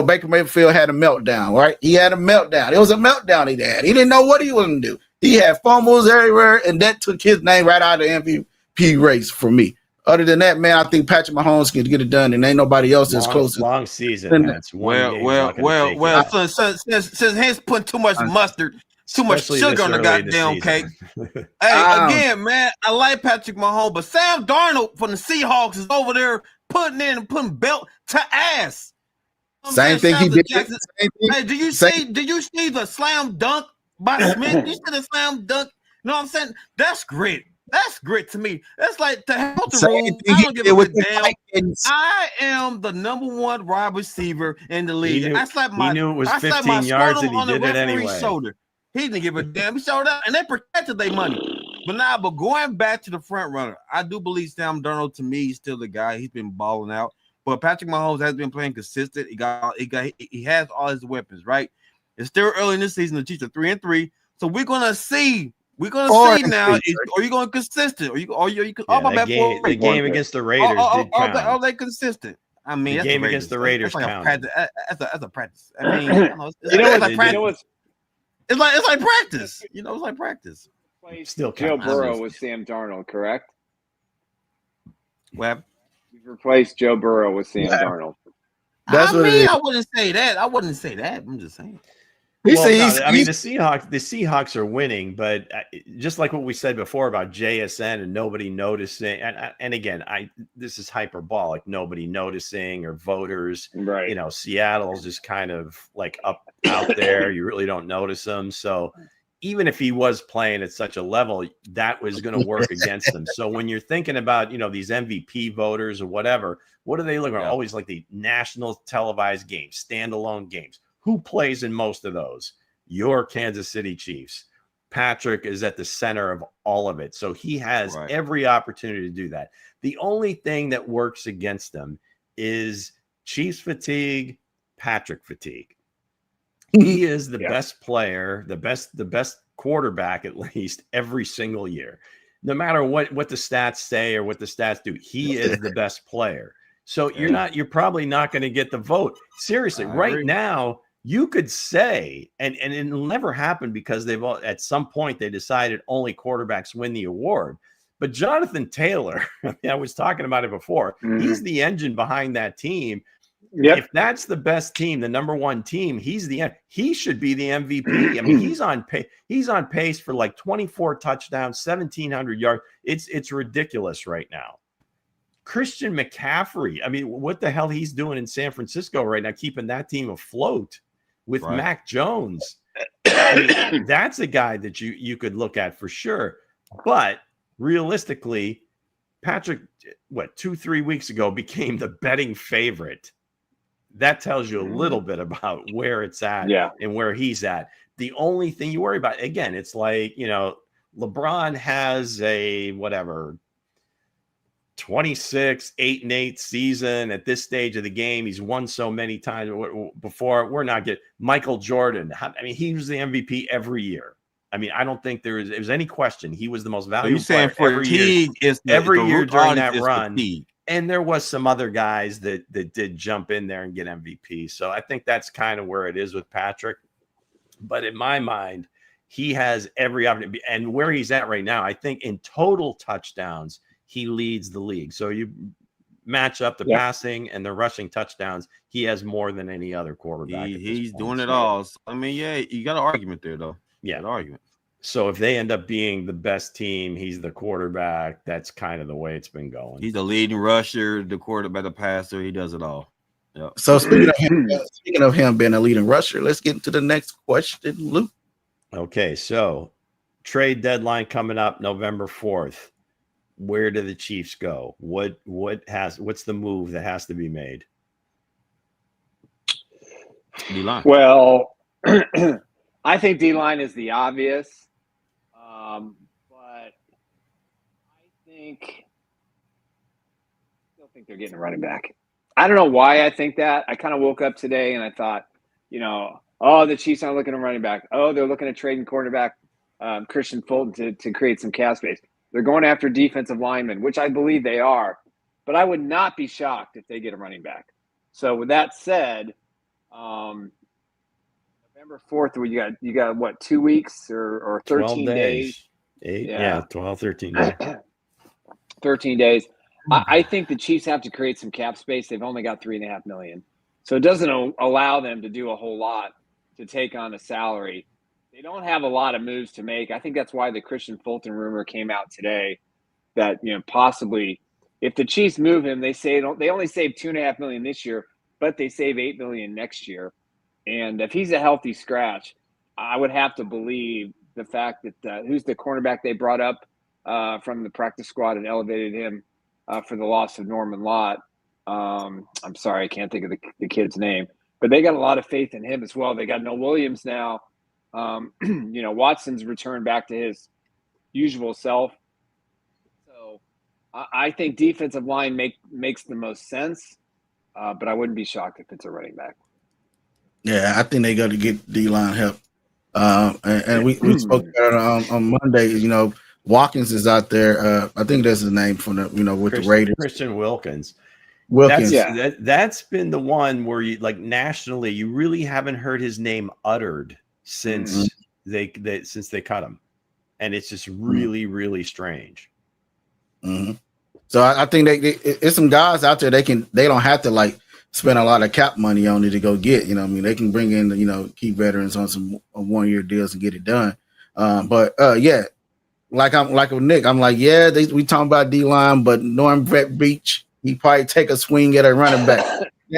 Baker Mayfield had a meltdown, right? He had a meltdown. It was a meltdown he had. He didn't know what he was going to do. He had fumbles everywhere, and that took his name right out of the MVP race for me. Other than that, man, I think Patrick Mahomes can get it done, and ain't nobody else as close. Long season. That's Since Hense put too much mustard, too much sugar on the goddamn cake. Hey, again, man, I like Patrick Mahomes, but Sam Darnold from the Seahawks is over there putting belt to ass. Same thing he did. Hey, did you see the slam dunk by Smith? You see the slam dunk? You know what I'm saying? That's grit. That's great to me. That's like to help the Same rule. thing I he don't give did a with the damn. Vikings. I am the #1 wide receiver in the He league. knew, I slapped he my knew it was I slapped 15 my yards scrotum and he on the did it referee's anyway. shoulder. He didn't give a damn. He showed up and they protected their money. But going back to the front runner, I do believe Sam Darnold to me is still the guy. He's been balling out. But Patrick Mahomes has been playing consistent. He has all his weapons, right? It's still early in this season. The Chiefs are 3-3. So we're gonna see. We're gonna see now. Are you going consistent? Are you? Yeah, that game against the Raiders did count. Are they consistent? I mean, The that's game the against the Raiders that's like counted. that's a practice. I mean, I know, it's like practice. You know, it's like practice. Still Joe counts. Burrow with Sam Darnold, correct? Well, You've replaced Joe Burrow with Sam Darnold. That's what it is. I wouldn't say that. I'm just saying. The Seahawks are winning, but just like what we said before about JSN and nobody noticing, and again, this is hyperbolic, nobody noticing or voters, Right? You know, Seattle's just kind of like out there. You really don't notice them. So even if he was playing at such a level, that was going to work against them. So when you're thinking about, you know, these MVP voters or whatever, what do they look at? Yeah. Always like the national televised games, standalone games. Who plays in most of those? Your Kansas City Chiefs. Patrick is at the center of all of it. So he has every opportunity to do that. The only thing that works against them is Chiefs fatigue, Patrick fatigue. He is the best player, the best quarterback, at least every single year. No matter what the stats say or what the stats do, he is the best player. So you're probably not going to get the vote. Seriously, right now, you could say, and it'll never happen because at some point they decided only quarterbacks win the award. But Jonathan Taylor, I was talking about it before, he's the engine behind that team. Yep. If that's the best team, the #1 team, he should be the MVP. I mean, he's on pace for like 24 touchdowns, 1,700 yards. It's ridiculous right now. Christian McCaffrey, I mean, what the hell he's doing in San Francisco right now, keeping that team afloat with Mac Jones. I mean, that's a guy that you could look at for sure. But realistically, Patrick, 2-3 weeks ago, became the betting favorite. That tells you a little bit about where it's at and where he's at. The only thing you worry about, again, it's like, you know, LeBron has a 26, 8-8 season at this stage of the game. He's won so many times before. We're not getting Michael Jordan. I mean, he was the MVP every year. I mean, I don't think there's any question. He was the most valuable player every year during that run. Fatigue. And there was some other guys that did jump in there and get MVP. So I think that's kind of where it is with Patrick. But in my mind, he has every opportunity. And where he's at right now, I think in total touchdowns, he leads the league. So you match up the passing and the rushing touchdowns, he has more than any other quarterback. He's doing it all. I mean, you got an argument there, though. Yeah, an argument. So if they end up being the best team, he's the quarterback. That's kind of the way it's been going. He's the leading rusher, the quarterback, the passer. He does it all. Yep. So speaking of him being a leading rusher, let's get into the next question, Luke. Okay, so trade deadline coming up November 4th. Where do the Chiefs go? What's the move that has to be made? D-line. Well, I think D-line is the obvious. But I still think they're getting a running back. I don't know why I think that. I kind of woke up today and I thought, the Chiefs aren't looking at running back. Oh, they're looking at trading quarterback Christian Fulton to create some cap space. They're going after defensive linemen, which I believe they are. But I would not be shocked if they get a running back. So with that said, November 4th, you got what, 2 weeks or 13 days? 12, 13 days. 13 days. I think the Chiefs have to create some cap space. They've only got $3.5 million. So it doesn't allow them to do a whole lot to take on a salary. They don't have a lot of moves to make. I think that's why the Christian Fulton rumor came out today that, possibly if the Chiefs move him, they only save $2.5 million this year, but they save $8 million next year. And if he's a healthy scratch, I would have to believe the fact that who's the cornerback they brought up from the practice squad and elevated him for the loss of Norman Lott. I'm sorry, I can't think of the kid's name, but they got a lot of faith in him as well. They got No Williams now. Watson's returned back to his usual self. So I think defensive line makes the most sense, but I wouldn't be shocked if it's a running back. Yeah, I think they got to get D-line help. And we spoke about it on Monday. Watkins is out there. I think that's his name from with the Raiders. Christian Wilkins. Wilkins. That's been the one where you nationally, you really haven't heard his name uttered since they cut him, and it's just really, really strange. Mm-hmm. So I think it's some guys out there they don't have to spend a lot of cap money on it to go get. They can bring in key veterans on some 1-year deals and get it done. But like with Nick, I'm like, we talking about D-line, but knowing Brett Beach, he probably take a swing at a running back.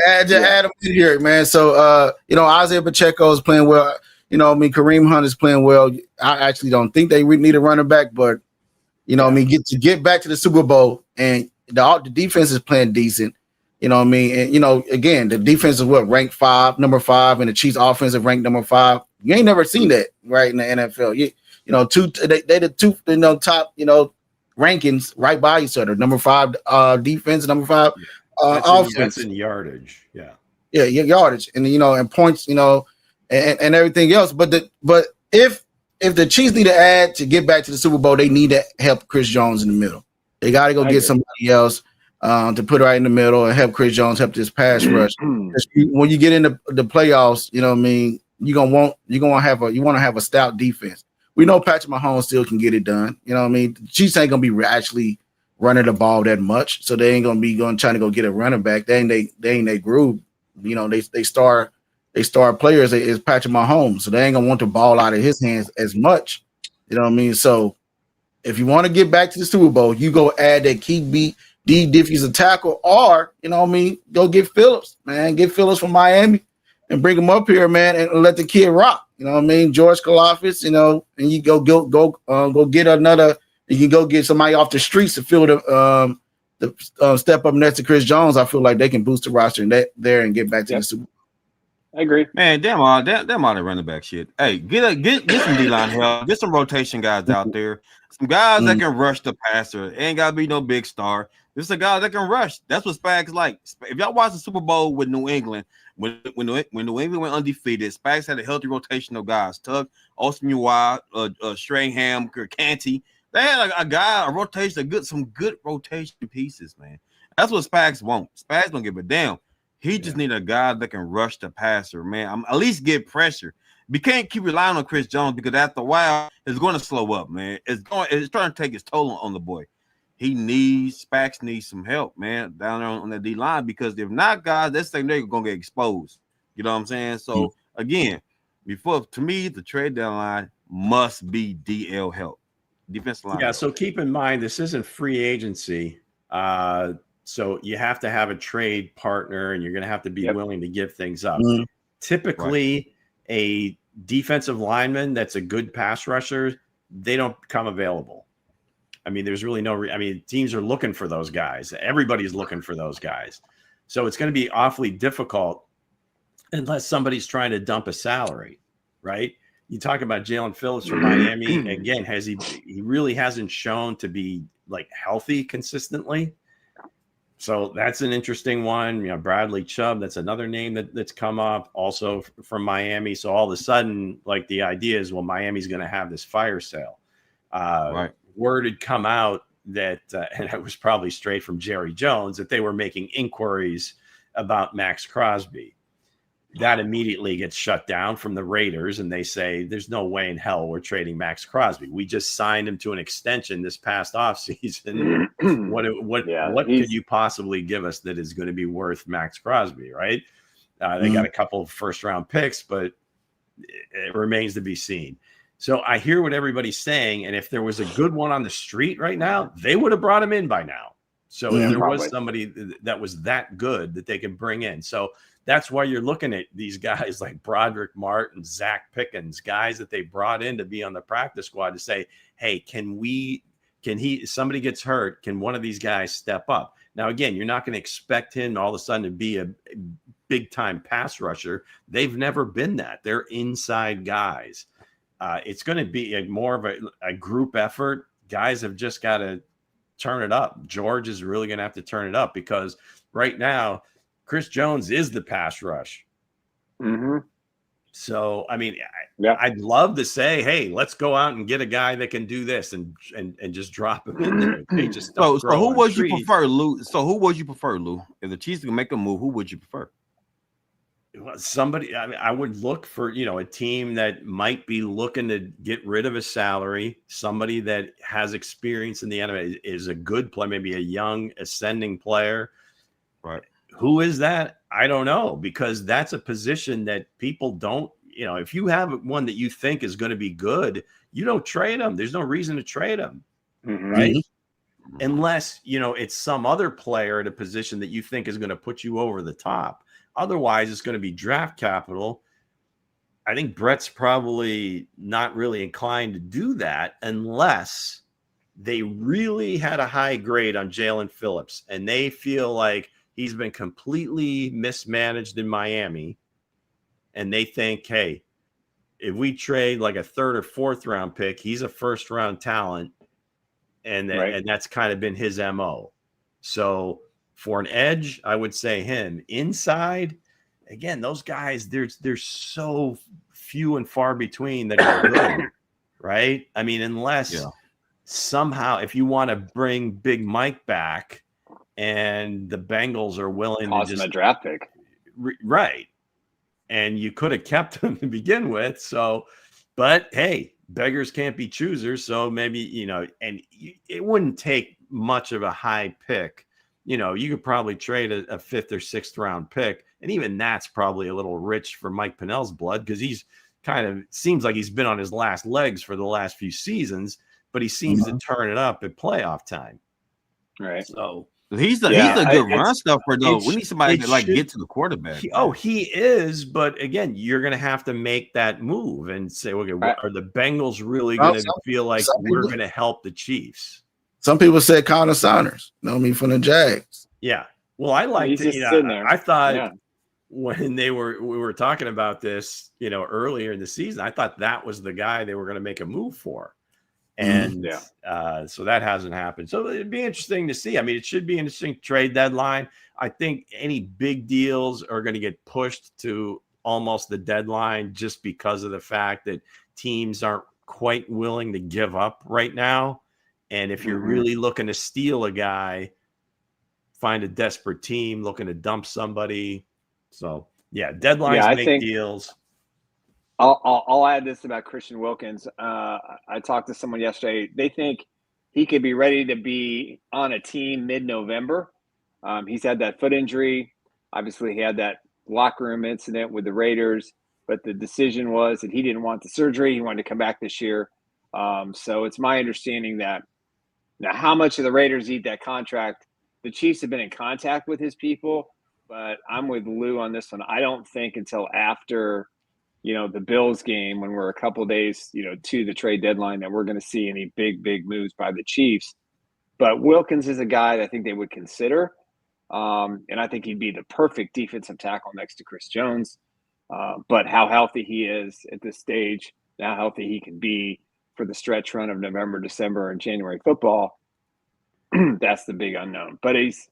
Add him in here, man. So Isaiah Pacheco is playing well. Kareem Hunt is playing well. I actually don't think they really need a running back, but get back to the Super Bowl, and the defense is playing decent. And again, the defense is ranked number 5, and the Chiefs offense is ranked number 5. You ain't never seen that right in the NFL. They the two top rankings right by each other. Number 5 defense, number 5 offense. That's in yardage. Yeah, yardage and and points, and everything else. But if the Chiefs need to add to get back to the Super Bowl, they need to help Chris Jones in the middle. They got to go get somebody else to put right in the middle and help Chris Jones help this pass rush. When you get into the playoffs, you're want to have a stout defense. We know Patrick Mahomes still can get it done. The Chiefs ain't gonna be actually running the ball that much, so they ain't gonna be trying to go get a running back. They ain't they groove. They star players is Patrick Mahomes, so they ain't gonna want the ball out of his hands as much. So if you want to get back to the Super Bowl, you go add that key D defensive tackle, or go get Phillips, man. Get Phillips from Miami and bring him up here, man, and let the kid rock. George Kalafis, and you go get another. You can go get somebody off the streets to fill the step up next to Chris Jones. I feel like they can boost the roster there and get back to the Super Bowl. I agree, man. Damn all the running back shit. Hey, get some D-line help. Get some rotation guys out there. Some guys that can rush the passer. Ain't gotta be no big star. This is a guy that can rush. That's what Spags like. If y'all watch the Super Bowl with New England, when New England went undefeated, Spags had a healthy rotation of guys. Tug, Osmua, Strahan, Canty. They had a rotation, some good rotation pieces, man. That's what Spags want. Spags don't give a damn. He just need a guy that can rush the passer, man. At least get pressure. We can't keep relying on Chris Jones because after a while, it's going to slow up, man. It's trying to take its toll on the boy. Spags needs some help, man, down there on the D line, because if not, guys, this thing they're gonna get exposed. You know what I'm saying? So again, to me, the trade deadline must be DL help, defensive line. Yeah. So keep in mind, this isn't free agency, so you have to have a trade partner, and you're going to have to be willing to give things up. Typically, a defensive lineman that's a good pass rusher, they don't come available. There's really teams are looking for those guys. Everybody's looking for those guys. So it's going to be awfully difficult unless somebody's trying to dump a salary, right? You talk about Jalen Phillips from Miami. Again, he really hasn't shown to be healthy consistently. So that's an interesting one. Bradley Chubb, that's another name that's come up also from Miami. So all of a sudden, the idea is, well, Miami's going to have this fire sale. Right. Word had come out that, and it was probably straight from Jerry Jones, that they were making inquiries about Max Crosby. That immediately gets shut down from the Raiders, and they say, there's no way in hell we're trading Max Crosby. We just signed him to an extension this past offseason. What could you possibly give us that is going to be worth Max Crosby, right? They got a couple of first-round picks, but it remains to be seen. So I hear what everybody's saying, and if there was a good one on the street right now, they would have brought him in by now. So if there was somebody that was that good that they can bring in. So that's why you're looking at these guys like Broderick Martin, Zach Pickens, guys that they brought in to be on the practice squad to say, hey, can we somebody gets hurt, can one of these guys step up? Now, again, you're not going to expect him all of a sudden to be a big time pass rusher. They've never been that. They're inside guys. It's going to be more of a group effort. Guys have just got to turn it up. George is really going to have to turn it up because right now, Chris Jones is the pass rush. Mm-hmm. So, I mean, I'd love to say, hey, let's go out and get a guy that can do this and just drop him in there. They just so who would you prefer, Lou? So who would you prefer, Lou? If the Chiefs can make a move, who would you prefer? Somebody, I mean, I would look for, a team that might be looking to get rid of a salary, somebody that has experience in the NFL, is a good player, maybe a young ascending player. Right. Who is that? I don't know, because that's a position that people don't, if you have one that you think is going to be good, you don't trade them. There's no reason to trade them. Mm-hmm. Right. Unless, it's some other player at a position that you think is going to put you over the top. Otherwise, it's going to be draft capital. I think Brett's probably not really inclined to do that unless they really had a high grade on Jalen Phillips and they feel like he's been completely mismanaged in Miami. And they think, hey, if we trade like a 3rd or 4th round pick, he's a 1st round talent. And that's kind of been his MO. So for an edge, I would say him. Inside, again, those guys, there's so few and far between that are good, right? I mean, unless somehow, if you want to bring Big Mike back and the Bengals are willing to just a draft pick, right? And you could have kept him to begin with. So, but hey, beggars can't be choosers. So maybe, and it wouldn't take much of a high pick. You could probably trade a 5th or 6th round pick. And even that's probably a little rich for Mike Pennell's blood because he's kind of seems like he's been on his last legs for the last few seasons, but he seems to turn it up at playoff time. Right. So he's a good run stuffer, though. We need somebody to get to the quarterback. He is. But again, you're going to have to make that move and say, okay, are the Bengals really going to feel like we're going to help the Chiefs? Some people said Connor Saunders, from the Jags. Yeah. Well, I liked it. I thought when we were talking about this, earlier in the season, I thought that was the guy they were going to make a move for. And so that hasn't happened. So it'd be interesting to see. I mean, it should be an interesting trade deadline. I think any big deals are going to get pushed to almost the deadline just because of the fact that teams aren't quite willing to give up right now. And if you're really looking to steal a guy, find a desperate team looking to dump somebody. So, deadlines make deals. I'll add this about Christian Wilkins. I talked to someone yesterday. They think he could be ready to be on a team mid-November. He's had that foot injury. Obviously, he had that locker room incident with the Raiders. But the decision was that he didn't want the surgery. He wanted to come back this year. So it's my understanding that now how much of the Raiders eat that contract, the Chiefs have been in contact with his people. But I'm with Lou on this one. I don't think until after – the Bills game, when we're a couple of days, to the trade deadline, that we're going to see any big moves by the Chiefs. But Wilkins is a guy that I think they would consider. And I think he'd be the perfect defensive tackle next to Chris Jones. But how healthy he is at this stage, how healthy he can be for the stretch run of November, December, and January football, that's the big unknown. But he's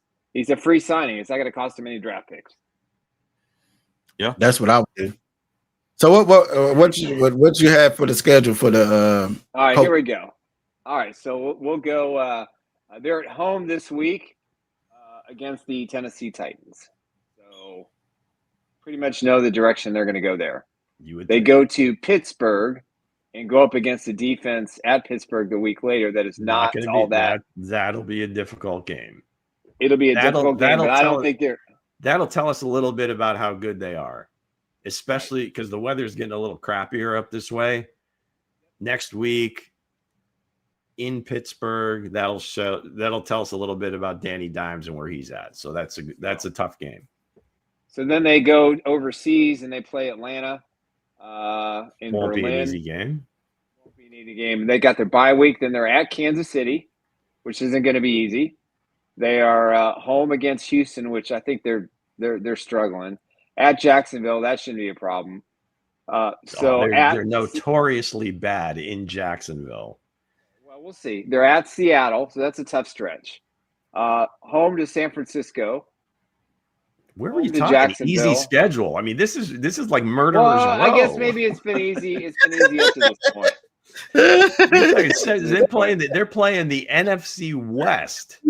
a free signing. It's not going to cost him any draft picks. Yeah, that's what I would do. So what you have for the schedule for the? All right, here we go. All right, so we'll go. They're at home this week against the Tennessee Titans. So pretty much know the direction they're going to go there. They go to Pittsburgh and go up against the defense at Pittsburgh the week later. That is not all that. That'll be a difficult game. It'll be a difficult game, but I don't think they're. That'll tell us a little bit about how good they are. Especially because the weather's getting a little crappier up this way. Next week in Pittsburgh, that'll tell us a little bit about Danny Dimes and where he's at. So that's a tough game. So then they go overseas and they play Atlanta in Won't Berlin. Be an easy game. Won't be an easy game. They got their bye week. Then they're at Kansas City. which isn't going to be easy. They are home against Houston, which I think they're struggling. At Jacksonville, that shouldn't be a problem. They're notoriously bad in Jacksonville. Well, we'll see. They're at Seattle, so that's a tough stretch. Home to San Francisco. Where were you talking? Easy schedule. I mean, this is like murderer's row. I guess maybe it's been easy. It's been easy up to this point. They're playing the NFC West,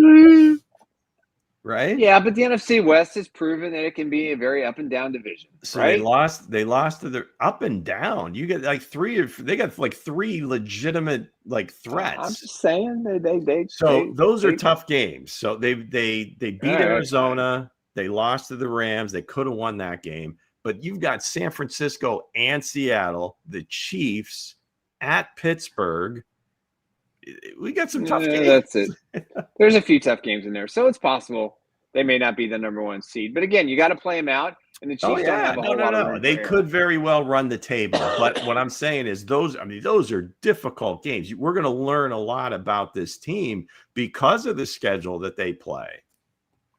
right? Yeah, but the NFC West has proven that it can be a very up and down division. So right? They lost to the up and down. You get like they got like three legitimate like threats. I'm just saying those are tough games. So they beat Arizona. They lost to the Rams. They could have won that game. But you've got San Francisco and Seattle, the Chiefs at Pittsburgh. We got some tough games. That's it. There's a few tough games in there. So it's possible they may not be the number one seed. But again, you got to play them out. And the Chiefs don't have a whole lot of room. They could very well run the table. But what I'm saying is those are difficult games. We're going to learn a lot about this team because of the schedule that they play.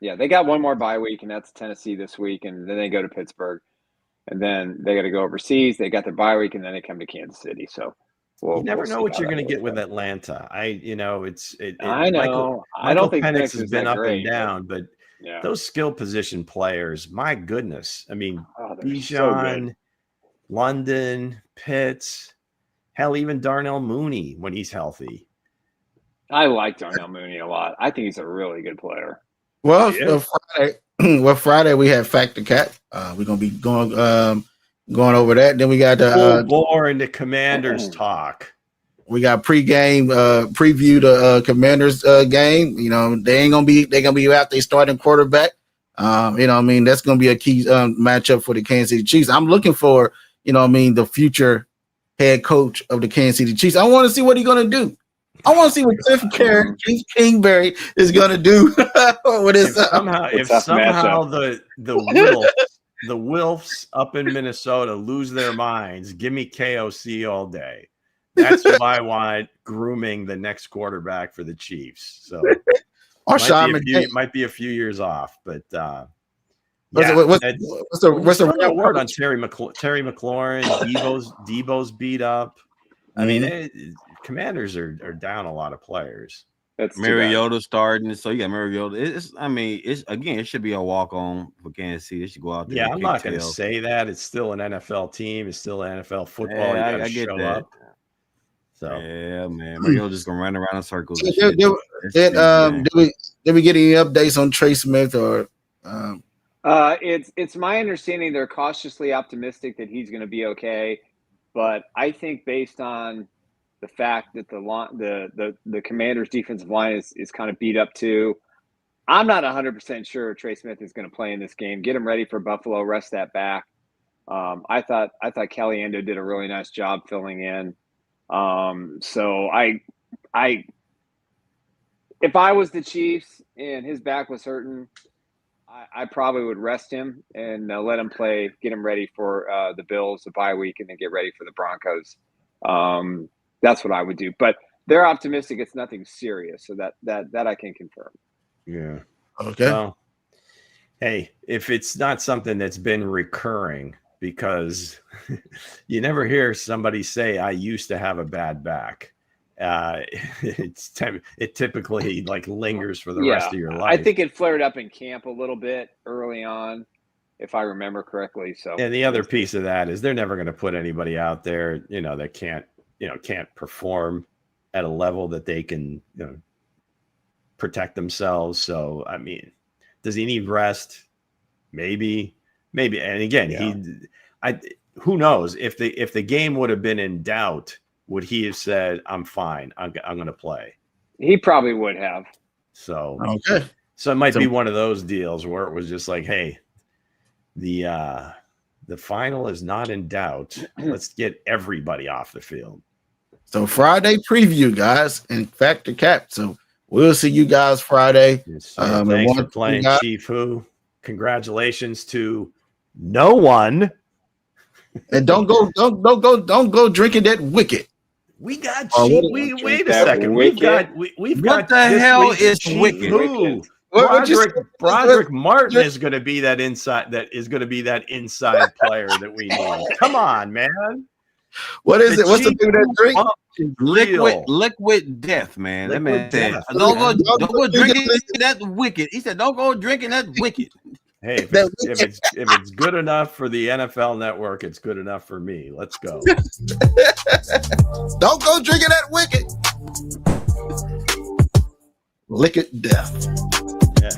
Yeah, they got one more bye week, and that's Tennessee this week, and then they go to Pittsburgh, and then they got to go overseas. They got their bye week, and then they come to Kansas City. So you never know what you're going to get with Atlanta. I know. Michael I don't think Penix has been up great, and down, but those skill position players, my goodness. I mean, Bijan, so London, Pitts, hell, even Darnell Mooney when he's healthy. I like Darnell Mooney a lot. I think he's a really good player. Well, Friday we have Factor Cat. We're gonna be going over that. Then we got the more into Commanders talk. We got pregame preview the Commanders game. You know, they're gonna be out there starting quarterback. That's gonna be a key matchup for the Kansas City Chiefs. I'm looking for, the future head coach of the Kansas City Chiefs. I want to see what he's gonna do. I want to see what Cliff Kingsbury is going to do with his. If somehow the Wilfs up in Minnesota lose their minds, give me KOC all day. That's what I want grooming the next quarterback for the Chiefs. So it might be a few years off, but what's the word on Terry McLaurin? Debo's beat up. I mean, Commanders are down a lot of players. That's Mariota starting, so you got Mariota. It should be a walk on for Kansas City. They should go out there. Yeah, I'm not going to say that. It's still an NFL team. It's still NFL football. Yeah, you got to show up. So yeah, man, Mariota's just gonna run around in circles. Did we get any updates on Trey Smith or? It's my understanding they're cautiously optimistic that he's going to be okay, but I think based on the fact that the Commanders' defensive line is kind of beat up too, I'm not 100% sure Trey Smith is going to play in this game. Get him ready for Buffalo, rest that back. I thought Caliendo did a really nice job filling in. So if I was the Chiefs and his back was hurting, I probably would rest him and let him play, get him ready for the Bills, the bye week, and then get ready for the Broncos. That's what I would do. But they're optimistic it's nothing serious, so that I can confirm. Yeah. Okay. Well, hey, if it's not something that's been recurring, because you never hear somebody say, "I used to have a bad back." It typically like lingers for the rest of your life. I think it flared up in camp a little bit early on, if I remember correctly. So, and the other piece of that is they're never going to put anybody out there, that can't perform at a level that they can, protect themselves. So, I mean, does he need rest? Maybe. And again, who knows if the game would have been in doubt. Would he have said, "I'm fine. I'm going to play"? He probably would have. So okay. So it might be one of those deals where it was just like, "Hey, the final is not in doubt. Let's get everybody off the field." So Friday preview, guys, and Factor Cap. So we'll see you guys Friday. Yes, thanks for playing, Chief Who. Congratulations to no one. And don't go drinking that wicked. We got Oh, cheap. what- Wait a that second. wicked. We've What got the this hell week's is cheap wicked? who? What you Broderick Martin is going to be that inside. That is going to be that inside player that we need. Come on, man. What is it? What's the cheap thing that drink? bump is real. Liquid death, man. That man Liquid said, death, don't man. go drinking that wicked. He said, don't go drinking that wicked. Hey, if it's good enough for the NFL Network, it's good enough for me. Let's go. Don't go drinking that wicked. Liquid death. Yeah.